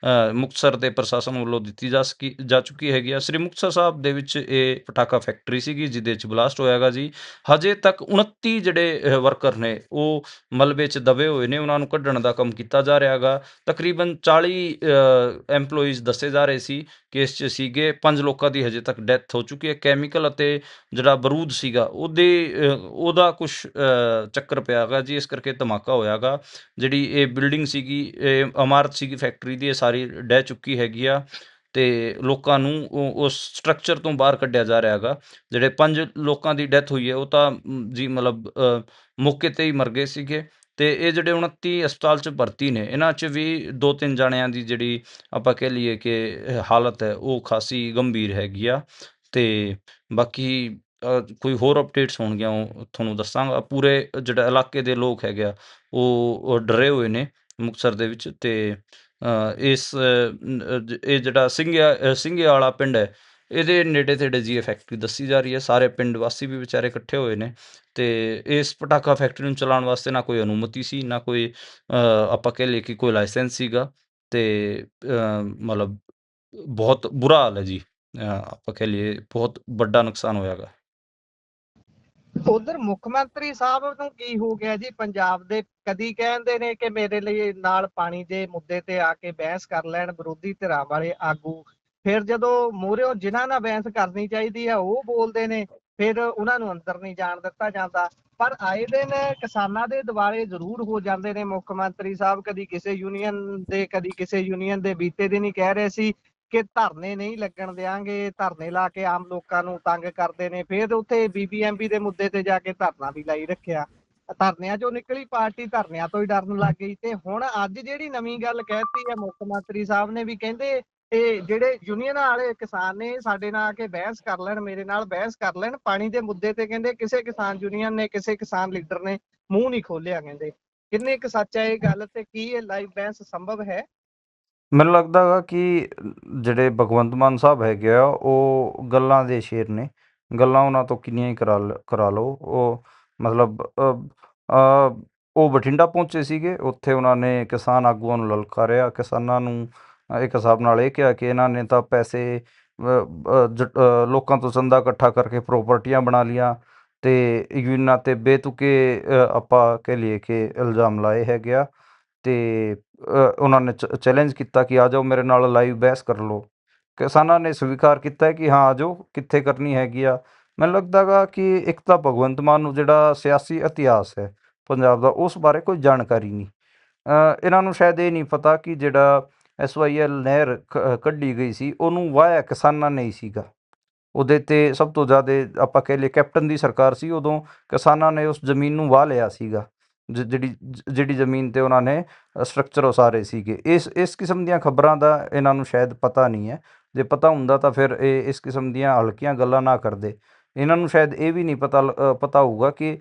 ਮੁਕਤਸਰ ਦੇ ਪ੍ਰਸ਼ਾਸਨ ਵੱਲੋਂ ਦਿੱਤੀ ਜਾ ਚੁੱਕੀ ਹੈਗੀ ਆ। ਸ੍ਰੀ ਮੁਕਤਸਰ ਸਾਹਿਬ ਦੇ ਵਿੱਚ ਇਹ ਪਟਾਕਾ ਫੈਕਟਰੀ ਸੀਗੀ, ਜਿਹਦੇ 'ਚ ਬਲਾਸਟ ਹੋਇਆ ਗਾ ਜੀ। ਹਜੇ ਤੱਕ 29 ਜਿਹੜੇ ਵਰਕਰ ਨੇ, ਉਹ ਮਲਬੇ 'ਚ ਦਬੇ ਹੋਏ ਨੇ, ਉਹਨਾਂ ਨੂੰ ਕੱਢਣ ਦਾ ਕੰਮ ਕੀਤਾ ਜਾ ਰਿਹਾ ਗਾ। ਤਕਰੀਬਨ 40 EMPLOYEES ਦੱਸੇ ਜਾ ਰਹੇ ਸੀ ਕਿ ਇਸ 'ਚ ਸੀਗੇ। 5 ਲੋਕਾਂ ਦੀ ਹਜੇ ਤੱਕ ਡੈਥ ਹੋ ਚੁੱਕੀ ਹੈ। ਕੈਮੀਕਲ ਅਤੇ ਜਿਹੜਾ ਬਰੂਦ ਸੀਗਾ, ਉਹਦਾ ਕੁਛ ਚੱਕਰ ਪਿਆ ਗਾ ਜੀ, ਇਸ ਕਰਕੇ ਧਮਾਕਾ ਹੋਇਆ ਗਾ। ਜਿਹੜੀ ਇਹ ਬਿਲਡਿੰਗ ਸੀਗੀ, ਇਹ ਇਮਾਰਤ ਸੀਗੀ ਫੈਕਟਰੀ ਦੀ, ਇਹ ਸਾਰੀ ਡਹਿ ਚੁੱਕੀ ਹੈਗੀ ਆ, ਤੇ ਲੋਕਾਂ ਨੂੰ ਉਸ ਸਟਰਕਚਰ ਤੋਂ ਬਾਹਰ ਕੱਢਿਆ ਜਾ ਰਿਹਾ ਗਾ। ਜਿਹੜੇ 5 ਲੋਕਾਂ ਦੀ ਡੈਥ ਹੋਈ ਹੈ, ਉਹ ਤਾਂ ਜੀ ਮਤਲਬ ਮੌਕੇ 'ਤੇ ਹੀ ਮਰ ਗਏ ਸੀਗੇ। ਤੇ ਇਹ ਜਿਹੜੇ 29 ਹਸਪਤਾਲ 'ਚ ਭਰਤੀ ਨੇ, ਇਹਨਾਂ 'ਚ ਵੀ 2-3 ਜਾਣਿਆਂ ਦੀ ਜਿਹੜੀ ਆਪਾਂ ਕਹਿ ਲਈਏ ਕਿ ਹਾਲਤ ਹੈ, ਉਹ ਖਾਸੀ ਗੰਭੀਰ ਹੈਗੀ ਆ। ਤੇ ਬਾਕੀ ਕੋਈ ਹੋਰ ਅਪਡੇਟਸ ਹੋਣਗੀਆਂ ਉਹ ਤੁਹਾਨੂੰ ਦੱਸਾਂਗਾ। ਪੂਰੇ ਜਿਹੜਾ ਇਲਾਕੇ ਦੇ ਲੋਕ ਹੈਗੇ ਆ ਉਹ ਡਰੇ ਹੋਏ ਨੇ ਮੁਕਤਸਰ ਦੇ ਵਿੱਚ। ਤੇ ਇਹ ਜਿਹੜਾ ਸਿੰਘਿਆ ਵਾਲਾ ਪਿੰਡ ਹੈ, ਇਹਦੇ ਨੇੜੇ ਤੇੜੇ ਜੀ ਇਹ ਫੈਕਟਰੀ ਦੱਸੀ ਜਾ ਰਹੀ ਹੈ। ਸਾਰੇ ਪਿੰਡ ਵਾਸੀ ਵੀ ਵਿਚਾਰੇ ਇਕੱਠੇ ਹੋਏ ਨੇ। ਤੇ ਇਸ ਪਟਾਕਾ ਫੈਕਟਰੀ ਨੂੰ ਚਲਾਉਣ ਵਾਸਤੇ ਨਾ ਕੋਈ ਅਨੁਮਤੀ ਸੀ, ਨਾ ਕੋਈ ਆਪਾਂ ਕਹਿ ਲਈਏ ਕਿ ਕੋਈ ਲਾਇਸੈਂਸ ਸੀਗਾ। ਤੇ ਮਤਲਬ ਬਹੁਤ ਬੁਰਾ ਹਾਲ ਹੈ ਜੀ। ਆਪਾਂ ਕਹਿ ਲਈਏ ਬਹੁਤ ਵੱਡਾ ਨੁਕਸਾਨ ਹੋਇਆਗਾ। ਉਧਰ ਮੁੱਖ ਮੰਤਰੀ ਸਾਹਿਬ ਨੂੰ ਕੀ ਹੋ ਗਿਆ ਜੀ ਪੰਜਾਬ ਦੇ? ਕਦੀ ਕਹਿੰਦੇ ਨੇ ਕਿ ਮੇਰੇ ਲਈ ਨਾਲ ਪਾਣੀ ਦੇ ਮੁੱਦੇ ਤੇ ਆ ਕੇ ਬਹਿਸ ਕਰ ਲੈਣ ਵਿਰੋਧੀ ਧਿਰਾਂ ਵਾਲੇ ਆਗੂ, ਫਿਰ ਜਦੋਂ ਮੂਹਰਿਓ ਜਿਨ੍ਹਾਂ ਨਾਲ ਬਹਿਸ ਕਰਨੀ ਚਾਹੀਦੀ ਆ ਉਹ ਬੋਲਦੇ ਨੇ, ਫਿਰ ਉਹਨਾਂ ਨੂੰ ਅੰਦਰ ਨਹੀਂ ਜਾਣ ਦਿੱਤਾ ਜਾਂਦਾ। ਪਰ ਆਏ ਦਿਨ ਕਿਸਾਨਾਂ ਦੇ ਦੁਆਲੇ ਜ਼ਰੂਰ ਹੋ ਜਾਂਦੇ ਨੇ ਮੁੱਖ ਮੰਤਰੀ ਸਾਹਿਬ, ਕਦੀ ਕਿਸੇ ਯੂਨੀਅਨ ਦੇ ਕਦੀ ਕਿਸੇ ਯੂਨੀਅਨ ਦੇ। ਬੀਤੇ ਦਿਨ ਹੀ ਕਹਿ ਰਹੇ ਸੀ ਕਿ ਧਰਨੇ ਨਹੀਂ ਲੱਗਣ ਦਿਆਂਗੇ, ਧਰਨੇ ਲਾ ਕੇ ਆਮ ਲੋਕਾਂ ਨੂੰ ਤੰਗ ਕਰਦੇ ਨੇ। ਫਿਰ ਉੱਥੇ ਬੀਬੀਐਮਬੀ ਦੇ ਮੁੱਦੇ ਤੇ ਜਾ ਕੇ ਧਰਨਾ ਵੀ ਲਾਈ ਰੱਖਿਆ। ਧਰਨਿਆਂ ਚੋਂ ਨਿਕਲੀ ਪਾਰਟੀ ਧਰਨਿਆਂ ਤੋਂ ਹੀ ਡਰਨ ਲੱਗ ਗਈ। ਤੇ ਹੁਣ ਅੱਜ ਜਿਹੜੀ ਨਵੀਂ ਗੱਲ ਕਹਿਤੀ ਹੈ ਮੁੱਖ ਮੰਤਰੀ ਸਾਹਿਬ ਨੇ, ਵੀ ਕਹਿੰਦੇ ਇਹ ਜਿਹੜੇ ਯੂਨੀਅਨ ਵਾਲੇ ਕਿਸਾਨ ਨੇ ਸਾਡੇ ਨਾਲ ਆ ਕੇ ਬਹਿਸ ਕਰ ਲੈਣ, ਮੇਰੇ ਨਾਲ ਬਹਿਸ ਕਰ ਲੈਣ ਪਾਣੀ ਦੇ ਮੁੱਦੇ ਤੇ। ਕਹਿੰਦੇ ਕਿਸੇ ਕਿਸਾਨ ਯੂਨੀਅਨ ਨੇ, ਕਿਸੇ ਕਿਸਾਨ ਲੀਡਰ ਨੇ ਮੂੰਹ ਨਹੀਂ ਖੋਲਿਆ। ਕਹਿੰਦੇ ਕਿੰਨੇ ਕੁ ਸੱਚ ਹੈ ਇਹ ਗੱਲ, ਤੇ ਕੀ ਇਹ ਲਾਈਵ ਬਹਿਸ ਸੰਭਵ ਹੈ? ਮੈਨੂੰ ਲੱਗਦਾ ਗਾ ਕਿ ਜਿਹੜੇ ਭਗਵੰਤ ਮਾਨ ਸਾਹਿਬ ਹੈਗੇ ਆ ਉਹ ਗੱਲਾਂ ਦੇ ਸ਼ੇਰ ਨੇ। ਗੱਲਾਂ ਉਹਨਾਂ ਤੋਂ ਕਿੰਨੀਆਂ ਹੀ ਕਰਾ ਲਓ। ਉਹ ਮਤਲਬ ਉਹ ਬਠਿੰਡਾ ਪਹੁੰਚੇ ਸੀਗੇ, ਉੱਥੇ ਉਹਨਾਂ ਨੇ ਕਿਸਾਨ ਆਗੂਆਂ ਨੂੰ ਲਲਕਾਰਿਆ। ਕਿਸਾਨਾਂ ਨੂੰ ਇੱਕ ਹਿਸਾਬ ਨਾਲ ਇਹ ਕਿਹਾ ਕਿ ਇਹਨਾਂ ਨੇ ਤਾਂ ਪੈਸੇ ਲੋਕਾਂ ਤੋਂ ਚੰਦਾ ਇਕੱਠਾ ਕਰਕੇ ਪ੍ਰਾਪਰਟੀਆਂ ਬਣਾ ਲੀਆਂ, ਤੇ ਯੂਨੀਅਨਾਂ 'ਤੇ ਬੇਤੁਕੇ ਆਪਾਂ ਕਹਿ ਲਈਏ ਕਿ ਇਲਜ਼ਾਮ ਲਾਏ ਹੈਗੇ ਆ। ਤੇ ਉਹਨਾਂ ਨੇ ਚੈਲੰਜ ਕੀਤਾ ਕਿ ਆ ਜਾਓ ਮੇਰੇ ਨਾਲ ਲਾਈਵ ਬਹਿਸ ਕਰ ਲਓ। ਕਿਸਾਨਾਂ ਨੇ ਸਵੀਕਾਰ ਕੀਤਾ ਕਿ ਹਾਂ ਆ ਜਾਓ, ਕਿੱਥੇ ਕਰਨੀ ਹੈਗੀ ਆ। ਮੈਨੂੰ ਲੱਗਦਾ ਗਾ ਕਿ ਇੱਕ ਤਾਂ ਭਗਵੰਤ ਮਾਨ ਨੂੰ ਜਿਹੜਾ ਸਿਆਸੀ ਇਤਿਹਾਸ ਹੈ ਪੰਜਾਬ ਦਾ, ਉਸ ਬਾਰੇ ਕੋਈ ਜਾਣਕਾਰੀ ਨਹੀਂ। ਇਹਨਾਂ ਨੂੰ ਸ਼ਾਇਦ ਇਹ ਨਹੀਂ ਪਤਾ ਕਿ ਜਿਹੜਾ SYL ਨਹਿਰ ਕੱਢੀ ਗਈ ਸੀ, ਉਹਨੂੰ ਵਾਹਿਆ ਕਿਸਾਨਾਂ ਨੇ ਹੀ ਸੀਗਾ। ਉਹਦੇ 'ਤੇ ਸਭ ਤੋਂ ਜ਼ਿਆਦਾ ਆਪਾਂ ਕਹਿ ਲਈਏ ਕੈਪਟਨ ਦੀ ਸਰਕਾਰ ਸੀ ਉਦੋਂ, ਕਿਸਾਨਾਂ ਨੇ ਉਸ ਜ਼ਮੀਨ ਨੂੰ ਵਾਹ ਲਿਆ ਸੀਗਾ। ਜਿਹੜੀ ਜ਼ਮੀਨ 'ਤੇ ਉਹਨਾਂ ਨੇ ਸਟਰਕਚਰ ਉਸਾਰੇ ਸੀਗੇ। ਇਸ ਕਿਸਮ ਦੀਆਂ ਖਬਰਾਂ ਦਾ ਇਹਨਾਂ ਨੂੰ ਸ਼ਾਇਦ ਪਤਾ ਨਹੀਂ ਹੈ। ਜੇ ਪਤਾ ਹੁੰਦਾ ਤਾਂ ਫਿਰ ਇਹ ਇਸ ਕਿਸਮ ਦੀਆਂ ਹਲਕੀਆਂ ਗੱਲਾਂ ਨਾ ਕਰਦੇ। ਇਹਨਾਂ ਨੂੰ ਸ਼ਾਇਦ ਇਹ ਵੀ ਨਹੀਂ ਪਤਾ ਹੋਊਗਾ ਕਿ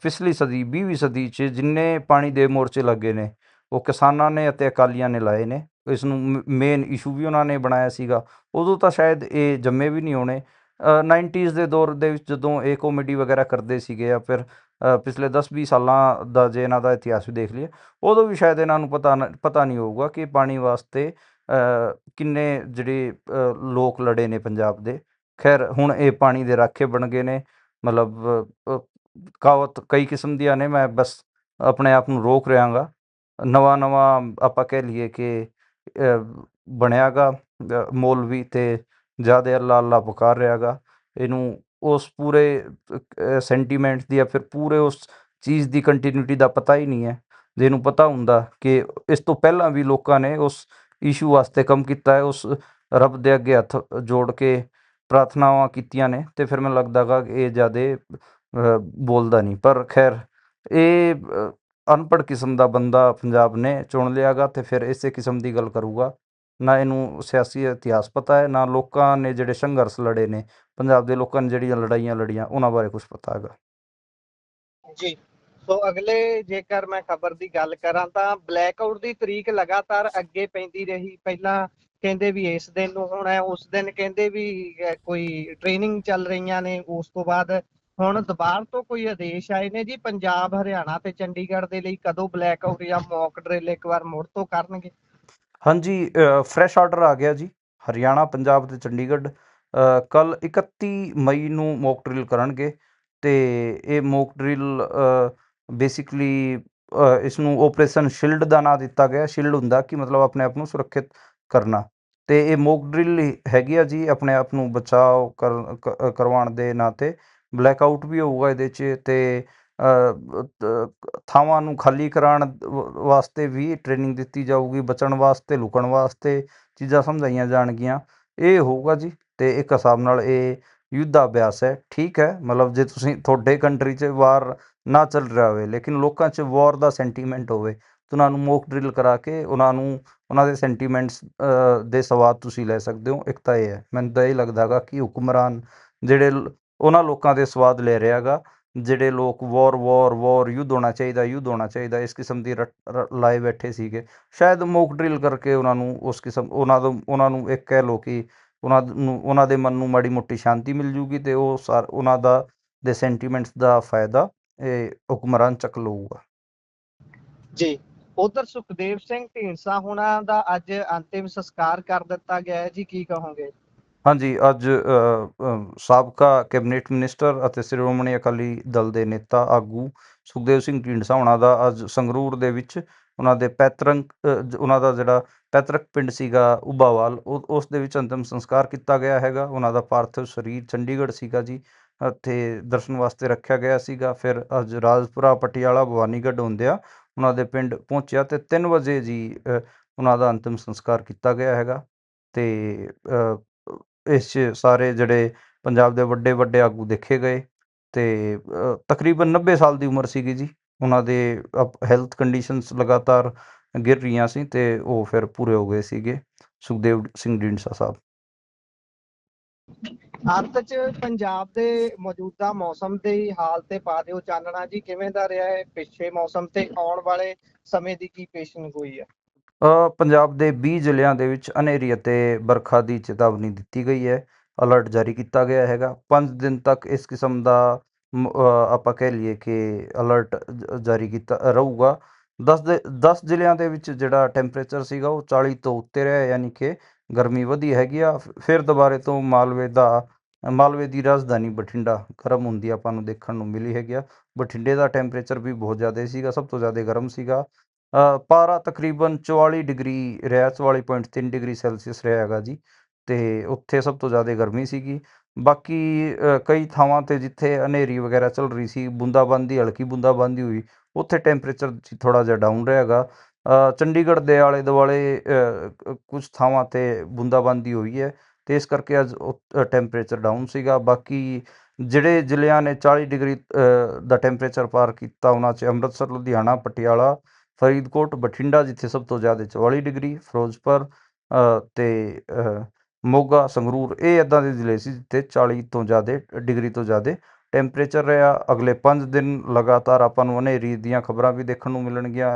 ਪਿਛਲੀ ਸਦੀ 20ਵੀਂ ਸਦੀ 'ਚ ਜਿੰਨੇ ਪਾਣੀ ਦੇ ਮੋਰਚੇ ਲੱਗੇ ਨੇ ਉਹ ਕਿਸਾਨਾਂ ਨੇ ਅਤੇ ਅਕਾਲੀਆਂ ਨੇ ਲਾਏ ਨੇ। ਇਸ ਨੂੰ ਮੇਨ ਇਸ਼ੂ ਵੀ ਉਹਨਾਂ ਨੇ ਬਣਾਇਆ ਸੀਗਾ। ਉਦੋਂ ਤਾਂ ਸ਼ਾਇਦ ਇਹ ਜੰਮੇ ਵੀ ਨਹੀਂ ਹੋਣੇ। 90s ਦੇ ਦੌਰ ਦੇ ਵਿੱਚ ਜਦੋਂ ਇਹ ਕਾਮੇਡੀ ਵਗੈਰਾ ਕਰਦੇ ਸੀਗੇ, ਜਾਂ ਫਿਰ ਪਿਛਲੇ 10-20 ਸਾਲਾਂ ਦਾ ਜੇ ਇਹਨਾਂ ਦਾ ਇਤਿਹਾਸ ਵੀ ਦੇਖ ਲਈਏ, ਉਦੋਂ ਵੀ ਸ਼ਾਇਦ ਇਹਨਾਂ ਨੂੰ ਪਤਾ ਨਹੀਂ ਹੋਊਗਾ ਕਿ ਪਾਣੀ ਵਾਸਤੇ ਕਿੰਨੇ ਜਿਹੜੇ ਲੋਕ ਲੜੇ ਨੇ ਪੰਜਾਬ ਦੇ। ਖੈਰ ਹੁਣ ਇਹ ਪਾਣੀ ਦੇ ਰਾਖੇ ਬਣ ਗਏ ਨੇ। ਮਤਲਬ ਕਹਾਵਤ ਕਈ ਕਿਸਮ ਦੀਆਂ ਨੇ, ਮੈਂ ਬਸ ਆਪਣੇ ਆਪ ਨੂੰ ਰੋਕ ਰਿਹਾ ਗਾ। ਨਵਾਂ ਆਪਾਂ ਕਹਿ ਲਈਏ ਕਿ ਬਣਿਆ ਗਾ ਮੌਲਵੀ, ਅਤੇ ਜ਼ਿਆਦਾ ਅੱਲਾ ਅੱਲਾ ਪੁਕਾਰ ਰਿਹਾ ਗਾ। ਇਹਨੂੰ ਉਸ ਪੂਰੇ ਸੈਂਟੀਮੈਂਟ ਦੀ ਜਾਂ ਫਿਰ ਪੂਰੇ ਉਸ ਚੀਜ਼ ਦੀ ਕੰਟੀਨਿਊਟੀ ਦਾ ਪਤਾ ਹੀ ਨਹੀਂ ਹੈ। ਜੇ ਇਹਨੂੰ ਪਤਾ ਹੁੰਦਾ ਕਿ ਇਸ ਤੋਂ ਪਹਿਲਾਂ ਵੀ ਲੋਕਾਂ ਨੇ ਉਸ ਇਸ਼ੂ ਵਾਸਤੇ ਕੰਮ ਕੀਤਾ ਹੈ, ਉਸ ਰੱਬ ਦੇ ਅੱਗੇ ਹੱਥ ਜੋੜ ਕੇ ਪ੍ਰਾਰਥਨਾਵਾਂ ਕੀਤੀਆਂ ਨੇ, ਅਤੇ ਫਿਰ ਮੈਨੂੰ ਲੱਗਦਾ ਗਾ ਇਹ ਜ਼ਿਆਦਾ ਬੋਲਦਾ ਨਹੀਂ। ਪਰ ਖੈਰ ਇਹ ਅਨਪੜ੍ਹ ਕਿਸਮ ਦਾ ਬੰਦਾ ਪੰਜਾਬ ਨੇ ਚੁਣ ਲਿਆ ਗਾ, ਅਤੇ ਫਿਰ ਇਸੇ ਕਿਸਮ ਦੀ ਗੱਲ ਕਰੂਗਾ। ਨਾ ਇਹਨੂੰ ਸਿਆਸੀ ਇਤਿਹਾਸ ਪਤਾ ਹੈ, ਨਾ ਲੋਕਾਂ ਨੇ ਜਿਹੜੇ ਸੰਘਰਸ਼ ਲੜੇ ਨੇ, ਪੰਜਾਬ ਦੇ ਲੋਕਾਂ ਨੇ ਜਿਹੜੀਆਂ ਲੜਾਈਆਂ ਲੜੀਆਂ, ਉਹਨਾਂ ਬਾਰੇ ਕੁਝ ਪਤਾ ਹੈਗਾ ਜੀ। ਸੋ ਅਗਲੇ ਜੇਕਰ ਮੈਂ ਖਬਰ ਦੀ ਗੱਲ ਕਰਾਂ ਤਾਂ ਬਲੈਕਆਊਟ ਦੀ ਤਰੀਕ ਲਗਾਤਾਰ ਅੱਗੇ ਪੈਂਦੀ ਰਹੀ। ਪਹਿਲਾਂ ਕਹਿੰਦੇ ਵੀ ਇਸ ਦਿਨ ਨੂੰ ਹੋਣਾ, ਉਸ ਦਿਨ ਕਹਿੰਦੇ ਵੀ ਕੋਈ ਟ੍ਰੇਨਿੰਗ ਚੱਲ ਰਹੀਆਂ ਨੇ। ਉਸ ਤੋਂ ਬਾਅਦ ਹੁਣ ਦੁਬਾਰਾ ਤੋਂ ਕੋਈ ਆਦੇਸ਼ ਆਏ ਨੇ ਜੀ ਪੰਜਾਬ, ਹਰਿਆਣਾ ਤੇ ਚੰਡੀਗੜ੍ਹ ਦੇ ਲਈ। ਕਦੋਂ ਬਲੈਕਆਊਟ ਜਾਂ ਮੌਕ ਡਰਿਲ ਇੱਕ ਵਾਰ ਮੁੜ ਤੋਂ ਕਰਨਗੇ? ਹਾਂਜੀ, ਫਰੈਸ਼ ਆਰਡਰ ਆ ਗਿਆ ਜੀ। ਹਰਿਆਣਾ, ਪੰਜਾਬ ਅਤੇ ਚੰਡੀਗੜ੍ਹ ਕੱਲ੍ਹ 31 ਮਈ ਨੂੰ ਮੌਕ ਡਰਿਲ ਕਰਨਗੇ। ਅਤੇ ਇਹ ਮੌਕ ਡਰਿਲ ਬੇਸਿਕਲੀ ਇਸ ਨੂੰ ਓਪਰੇਸ਼ਨ ਸ਼ਿਲਡ ਦਾ ਨਾਂ ਦਿੱਤਾ ਗਿਆ। ਸ਼ਿਲਡ ਹੁੰਦਾ ਕਿ ਮਤਲਬ ਆਪਣੇ ਆਪ ਨੂੰ ਸੁਰੱਖਿਅਤ ਕਰਨਾ, ਅਤੇ ਇਹ ਮੌਕ ਡਰਿਲ ਹੈਗੀ ਆ ਜੀ ਆਪਣੇ ਆਪ ਨੂੰ ਬਚਾਓ ਕਰਵਾਉਣ ਦੇ ਨਾਂ 'ਤੇ। ਬਲੈਕਆਊਟ ਵੀ ਹੋਊਗਾ ਇਹਦੇ 'ਚ, ਅਤੇ ਥਾਵਾਂ ਨੂੰ ਖਾਲੀ ਕਰਾਉਣ ਵਾਸਤੇ ਵੀ ਟ੍ਰੇਨਿੰਗ ਦਿੱਤੀ ਜਾਊਗੀ। ਬਚਣ ਵਾਸਤੇ, ਲੁਕਣ ਵਾਸਤੇ ਚੀਜ਼ਾਂ ਸਮਝਾਈਆਂ ਜਾਣਗੀਆਂ। ਇਹ ਹੋਊਗਾ ਜੀ। ਅਤੇ ਇੱਕ ਹਿਸਾਬ ਨਾਲ ਇਹ ਯੁੱਧ ਅਭਿਆਸ ਹੈ। ਠੀਕ ਹੈ, ਮਤਲਬ ਜੇ ਤੁਸੀਂ ਤੁਹਾਡੇ ਕੰਟਰੀ 'ਚ ਵਾਰ ਨਾ ਚੱਲ ਰਿਹਾ ਹੋਵੇ, ਲੇਕਿਨ ਲੋਕਾਂ 'ਚ ਵਾਰ ਦਾ ਸੈਂਟੀਮੈਂਟ ਹੋਵੇ, ਉਹਨਾਂ ਨੂੰ ਮੌਕ ਡਰਿਲ ਕਰਾ ਕੇ ਉਹਨਾਂ ਦੇ ਸੈਂਟੀਮੈਂਟਸ ਦੇ ਸਵਾਦ ਤੁਸੀਂ ਲੈ ਸਕਦੇ ਹੋ। ਇੱਕ ਤਾਂ ਇਹ ਹੈ, ਮੈਨੂੰ ਤਾਂ ਇਹ ਲੱਗਦਾ ਗਾ ਕਿ ਹੁਕਮਰਾਨ ਜਿਹੜੇ ਉਹਨਾਂ ਲੋਕਾਂ ਦੇ ਸਵਾਦ ਲੈ ਰਿਹਾ ਗਾ ਜਿਹੜੇ ਲੋਕ ਵੋਰ ਯੁੱਧ ਹੋਣਾ ਚਾਹੀਦਾ ਇਸ ਕਿਸਮ ਦੀ ਲਾਏ ਬੈਠੇ ਸੀਗੇ। ਸ਼ਾਇਦ ਮੌਕ ਡਰਿਲ ਕਰਕੇ ਉਹਨਾਂ ਨੂੰ ਉਸ ਕਿਸਮ ਉਹਨਾਂ ਨੂੰ ਇੱਕ ਕਹਿ ਲਓ ਕਿ ਉਹਨਾਂ ਦੇ ਮਨ ਨੂੰ ਮਾੜੀ ਮੋਟੀ ਸ਼ਾਂਤੀ ਮਿਲ ਜੂਗੀ ਅਤੇ ਉਹਨਾਂ ਦੇ ਸੈਂਟੀਮੈਂਟਸ ਦਾ ਫਾਇਦਾ ਇਹ ਹੁਕਮਰਾਨ ਚੱਕ ਲਊਗਾ। ਜੀ, ਉਧਰ ਸੁਖਦੇਵ ਸਿੰਘ ਢੀਂਡਸਾ ਹੋਣਾ ਦਾ ਅੱਜ ਅੰਤਿਮ ਸੰਸਕਾਰ ਕਰ ਦਿੱਤਾ ਗਿਆ ਹੈ ਜੀ, ਕੀ ਕਹੋਗੇ? ਹਾਂਜੀ, ਅੱਜ ਸਾਬਕਾ ਕੈਬਨਿਟ ਮਿਨਿਸਟਰ ਅਤੇ ਸ਼੍ਰੋਮਣੀ ਅਕਾਲੀ ਦਲ ਦੇ ਨੇਤਾ ਆਗੂ ਸੁਖਦੇਵ ਸਿੰਘ ਢੀਂਡਸਾ ਹੋਣਾ ਦਾ ਅੱਜ ਸੰਗਰੂਰ ਦੇ ਵਿੱਚ ਉਹਨਾਂ ਦਾ ਜਿਹੜਾ ਪੈਤਰਕ ਪਿੰਡ ਸੀਗਾ ਉਭਾਵਾਲ, ਉਸ ਦੇ ਵਿੱਚ ਅੰਤਿਮ ਸੰਸਕਾਰ ਕੀਤਾ ਗਿਆ ਹੈਗਾ। ਉਹਨਾਂ ਦਾ ਪਾਰਥਿਵ ਸਰੀਰ ਚੰਡੀਗੜ੍ਹ ਸੀਗਾ ਜੀ, ਉੱਥੇ ਦਰਸ਼ਨ ਵਾਸਤੇ ਰੱਖਿਆ ਗਿਆ ਸੀਗਾ। ਫਿਰ ਅੱਜ ਰਾਜਪੁਰਾ, ਪਟਿਆਲਾ, ਭਵਾਨੀਗੜ੍ਹ ਹੁੰਦਿਆਂ ਉਹਨਾਂ ਦੇ ਪਿੰਡ ਪਹੁੰਚਿਆ ਅਤੇ 3 ਵਜੇ ਜੀ ਉਹਨਾਂ ਦਾ ਅੰਤਿਮ ਸੰਸਕਾਰ ਕੀਤਾ ਗਿਆ ਹੈਗਾ। ਅਤੇ ਇਸ 'ਚ ਸਾਰੇ ਜਿਹੜੇ ਪੰਜਾਬ ਦੇ ਵੱਡੇ ਵੱਡੇ ਆਗੂ ਦੇਖੇ ਗਏ ਅਤੇ ਤਕਰੀਬਨ 90 ਸਾਲ ਦੀ ਉਮਰ ਸੀਗੀ ਜੀ ਉਹਨਾਂ ਦੇ। ਹੈਲਥ ਕੰਡੀਸ਼ਨਸ ਲਗਾਤਾਰ ਗਿਰ ਰਹੀਆਂ ਸੀ ਅਤੇ ਉਹ ਫਿਰ ਪੂਰੇ ਹੋ ਗਏ ਸੀਗੇ ਸੁਖਦੇਵ ਸਿੰਘ ਢੀਂਡਸਾ ਸਾਹਿਬ। ਅੰਤ 'ਚ ਪੰਜਾਬ ਦੇ ਮੌਜੂਦਾ ਮੌਸਮ ਦੀ ਹਾਲਤ ਤੇ ਪਾ ਦਿਓ ਚਾਨਣਾ ਜੀ, ਕਿਵੇਂ ਦਾ ਰਿਹਾ ਹੈ ਪਿੱਛੇ ਮੌਸਮ ਤੇ ਆਉਣ ਵਾਲੇ ਸਮੇਂ ਦੀ ਕੀ ਪੇਸ਼ੀਨਗੋਈ ਹੈ? ਪੰਜਾਬ ਦੇ 20 ਜ਼ਿਲ੍ਹਿਆਂ ਦੇ ਵਿੱਚ ਹਨੇਰੀ ਅਤੇ ਬਰਖਾ ਦੀ ਚੇਤਾਵਨੀ ਦਿੱਤੀ ਗਈ ਹੈ। ਅਲਰਟ ਜਾਰੀ ਕੀਤਾ ਗਿਆ ਹੈਗਾ। 5 ਦਿਨ ਤੱਕ ਇਸ ਕਿਸਮ ਦਾ ਆਪਾਂ ਕਹਿ ਲਈਏ ਕਿ ਅਲਰਟ ਜਾਰੀ ਕੀਤਾ ਰਹੂਗਾ। 10 ਜ਼ਿਲ੍ਹਿਆਂ ਦੇ ਵਿੱਚ ਜਿਹੜਾ ਟੈਂਪਰੇਚਰ ਸੀਗਾ ਉਹ 40 ਤੋਂ ਉੱਤੇ ਰਿਹਾ, ਯਾਨੀ ਕਿ ਗਰਮੀ ਵਧੀ ਹੈਗੀ ਆ। ਫਿਰ ਦੁਬਾਰੇ ਤੋਂ ਮਾਲਵੇ ਦੀ ਰਾਜਧਾਨੀ ਬਠਿੰਡਾ ਗਰਮ ਹੁੰਦੀ ਆਪਾਂ ਨੂੰ ਦੇਖਣ ਨੂੰ ਮਿਲੀ ਹੈਗੀ ਆ। ਬਠਿੰਡੇ ਦਾ ਟੈਂਪਰੇਚਰ ਵੀ ਬਹੁਤ ਜ਼ਿਆਦਾ ਸੀਗਾ, ਸਭ ਤੋਂ ਜ਼ਿਆਦਾ ਗਰਮ ਸੀਗਾ। ਪਾਰਾ ਤਕਰੀਬਨ 44 ਡਿਗਰੀ ਰਿਹਾ, 44.3 ਡਿਗਰੀ ਸੈਲਸੀਅਸ ਰਿਹਾ ਹੈਗਾ ਜੀ, ਅਤੇ ਉੱਥੇ ਸਭ ਤੋਂ ਜ਼ਿਆਦਾ ਗਰਮੀ ਸੀਗੀ। ਬਾਕੀ ਕਈ ਥਾਵਾਂ 'ਤੇ ਜਿੱਥੇ ਹਨੇਰੀ ਵਗੈਰਾ ਚੱਲ ਰਹੀ ਸੀ, ਹਲਕੀ ਬੂੰਦਾਬਾਂਦੀ ਹੋਈ, ਉੱਥੇ ਟੈਂਪਰੇਚਰ ਥੋੜ੍ਹਾ ਜਿਹਾ ਡਾਊਨ ਰਿਹਾ ਹੈਗਾ। ਚੰਡੀਗੜ੍ਹ ਦੇ ਆਲੇ ਦੁਆਲੇ ਕੁਝ ਥਾਵਾਂ 'ਤੇ ਬੂੰਦਾਬਾਂਦੀ ਹੋਈ ਹੈ ਅਤੇ ਇਸ ਕਰਕੇ ਅੱਜ ਟੈਂਪਰੇਚਰ ਡਾਊਨ ਸੀਗਾ। ਬਾਕੀ ਜਿਹੜੇ ਜ਼ਿਲ੍ਹਿਆਂ ਨੇ 40 ਡਿਗਰੀ ਦਾ ਟੈਂਪਰੇਚਰ ਪਾਰ ਕੀਤਾ ਉਹਨਾਂ 'ਚ ਅੰਮ੍ਰਿਤਸਰ, ਲੁਧਿਆਣਾ, ਪਟਿਆਲਾ, ਫਰੀਦਕੋਟ, ਬਠਿੰਡਾ ਜਿੱਥੇ ਸਭ ਤੋਂ ਜ਼ਿਆਦਾ 44 ਡਿਗਰੀ, ਫਿਰੋਜ਼ਪੁਰ ਅਤੇ ਮੋਗਾ, ਸੰਗਰੂਰ, ਇਹ ਇੱਦਾਂ ਦੇ ਜ਼ਿਲ੍ਹੇ ਸੀ ਜਿੱਥੇ 40 ਤੋਂ ਜ਼ਿਆਦਾ ਡਿਗਰੀ ਤੋਂ ਜ਼ਿਆਦਾ ਟੈਂਪਰੇਚਰ ਰਿਹਾ। ਅਗਲੇ 5 ਦਿਨ ਲਗਾਤਾਰ ਆਪਾਂ ਨੂੰ ਹਨੇਰੀ ਦੀਆਂ ਖਬਰਾਂ ਵੀ ਦੇਖਣ ਨੂੰ ਮਿਲਣਗੀਆਂ।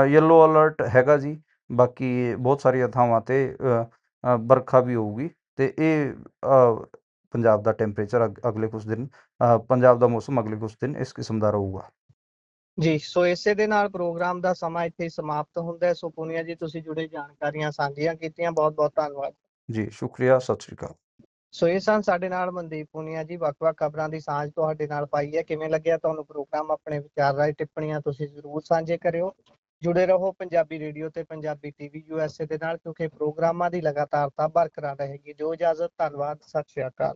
ਯੈਲੋ ਅਲਰਟ ਹੈਗਾ ਜੀ। ਬਾਕੀ ਬਹੁਤ ਸਾਰੀਆਂ ਥਾਵਾਂ 'ਤੇ ਬਰਖਾ ਵੀ ਹੋਊਗੀ ਅਤੇ ਇਹ ਪੰਜਾਬ ਦਾ ਟੈਂਪਰੇਚਰ ਅਗਲੇ ਕੁਛ ਦਿਨ ਪੰਜਾਬ ਦਾ ਮੌਸਮ ਅਗਲੇ ਕੁਛ ਦਿਨ ਇਸ ਕਿਸਮ ਦਾ ਰਹੂਗਾ ਜੀ। ਸੋ ਇਸੇ ਦੇ ਨਾਲ ਪ੍ਰੋਗਰਾਮ ਦਾ ਸਮਾਂ ਇੱਥੇ ਸਮਾਪਤ ਹੁੰਦਾ ਹੈ। ਸੋ ਪੁਨੀਆ ਜੀ, ਤੁਸੀਂ ਜੁੜੇ ਜਾਣਕਾਰੀਆਂ ਸਾਂਝੀਆਂ ਕੀਤੀਆਂ, ਬਹੁਤ ਬਹੁਤ ਧੰਨਵਾਦ ਜੀ। ਸ਼ੁਕਰੀਆ, ਸਤਿ ਸ਼੍ਰੀ ਅਕਾਲ। ਸੋ ਇਹ ਸਨ ਸਾਡੇ ਨਾਲ ਮਨਦੀਪ ਪੁਨੀਆ ਜੀ, ਵੱਖ-ਵੱਖ ਖਬਰਾਂ ਦੀ ਸਾਂਝ ਤੁਹਾਡੇ ਨਾਲ ਪਾਈ ਹੈ। ਕਿਵੇਂ ਲੱਗਿਆ ਤੁਹਾਨੂੰ ਪ੍ਰੋਗਰਾਮ? ਆਪਣੇ ਵਿਚਾਰ ਰਾਏ ਟਿੱਪਣੀਆਂ ਤੁਸੀਂ ਜ਼ਰੂਰ ਸਾਂਝੇ ਕਰਿਓ। ਜੁੜੇ ਰਹੋ ਪੰਜਾਬੀ ਰੇਡੀਓ ਤੇ ਪੰਜਾਬੀ ਟੀਵੀ USA ਦੇ ਨਾਲ, ਕਿਉਂਕਿ ਪ੍ਰੋਗਰਾਮਾਂ ਦੀ ਲਗਾਤਾਰਤਾ ਬਰਕਰਾਰ ਰਹੇਗੀ। ਜੋ ਇਜਾਜ਼ਤ, ਧੰਨਵਾਦ, ਸਤਿ ਸ਼੍ਰੀ ਅਕਾਲ।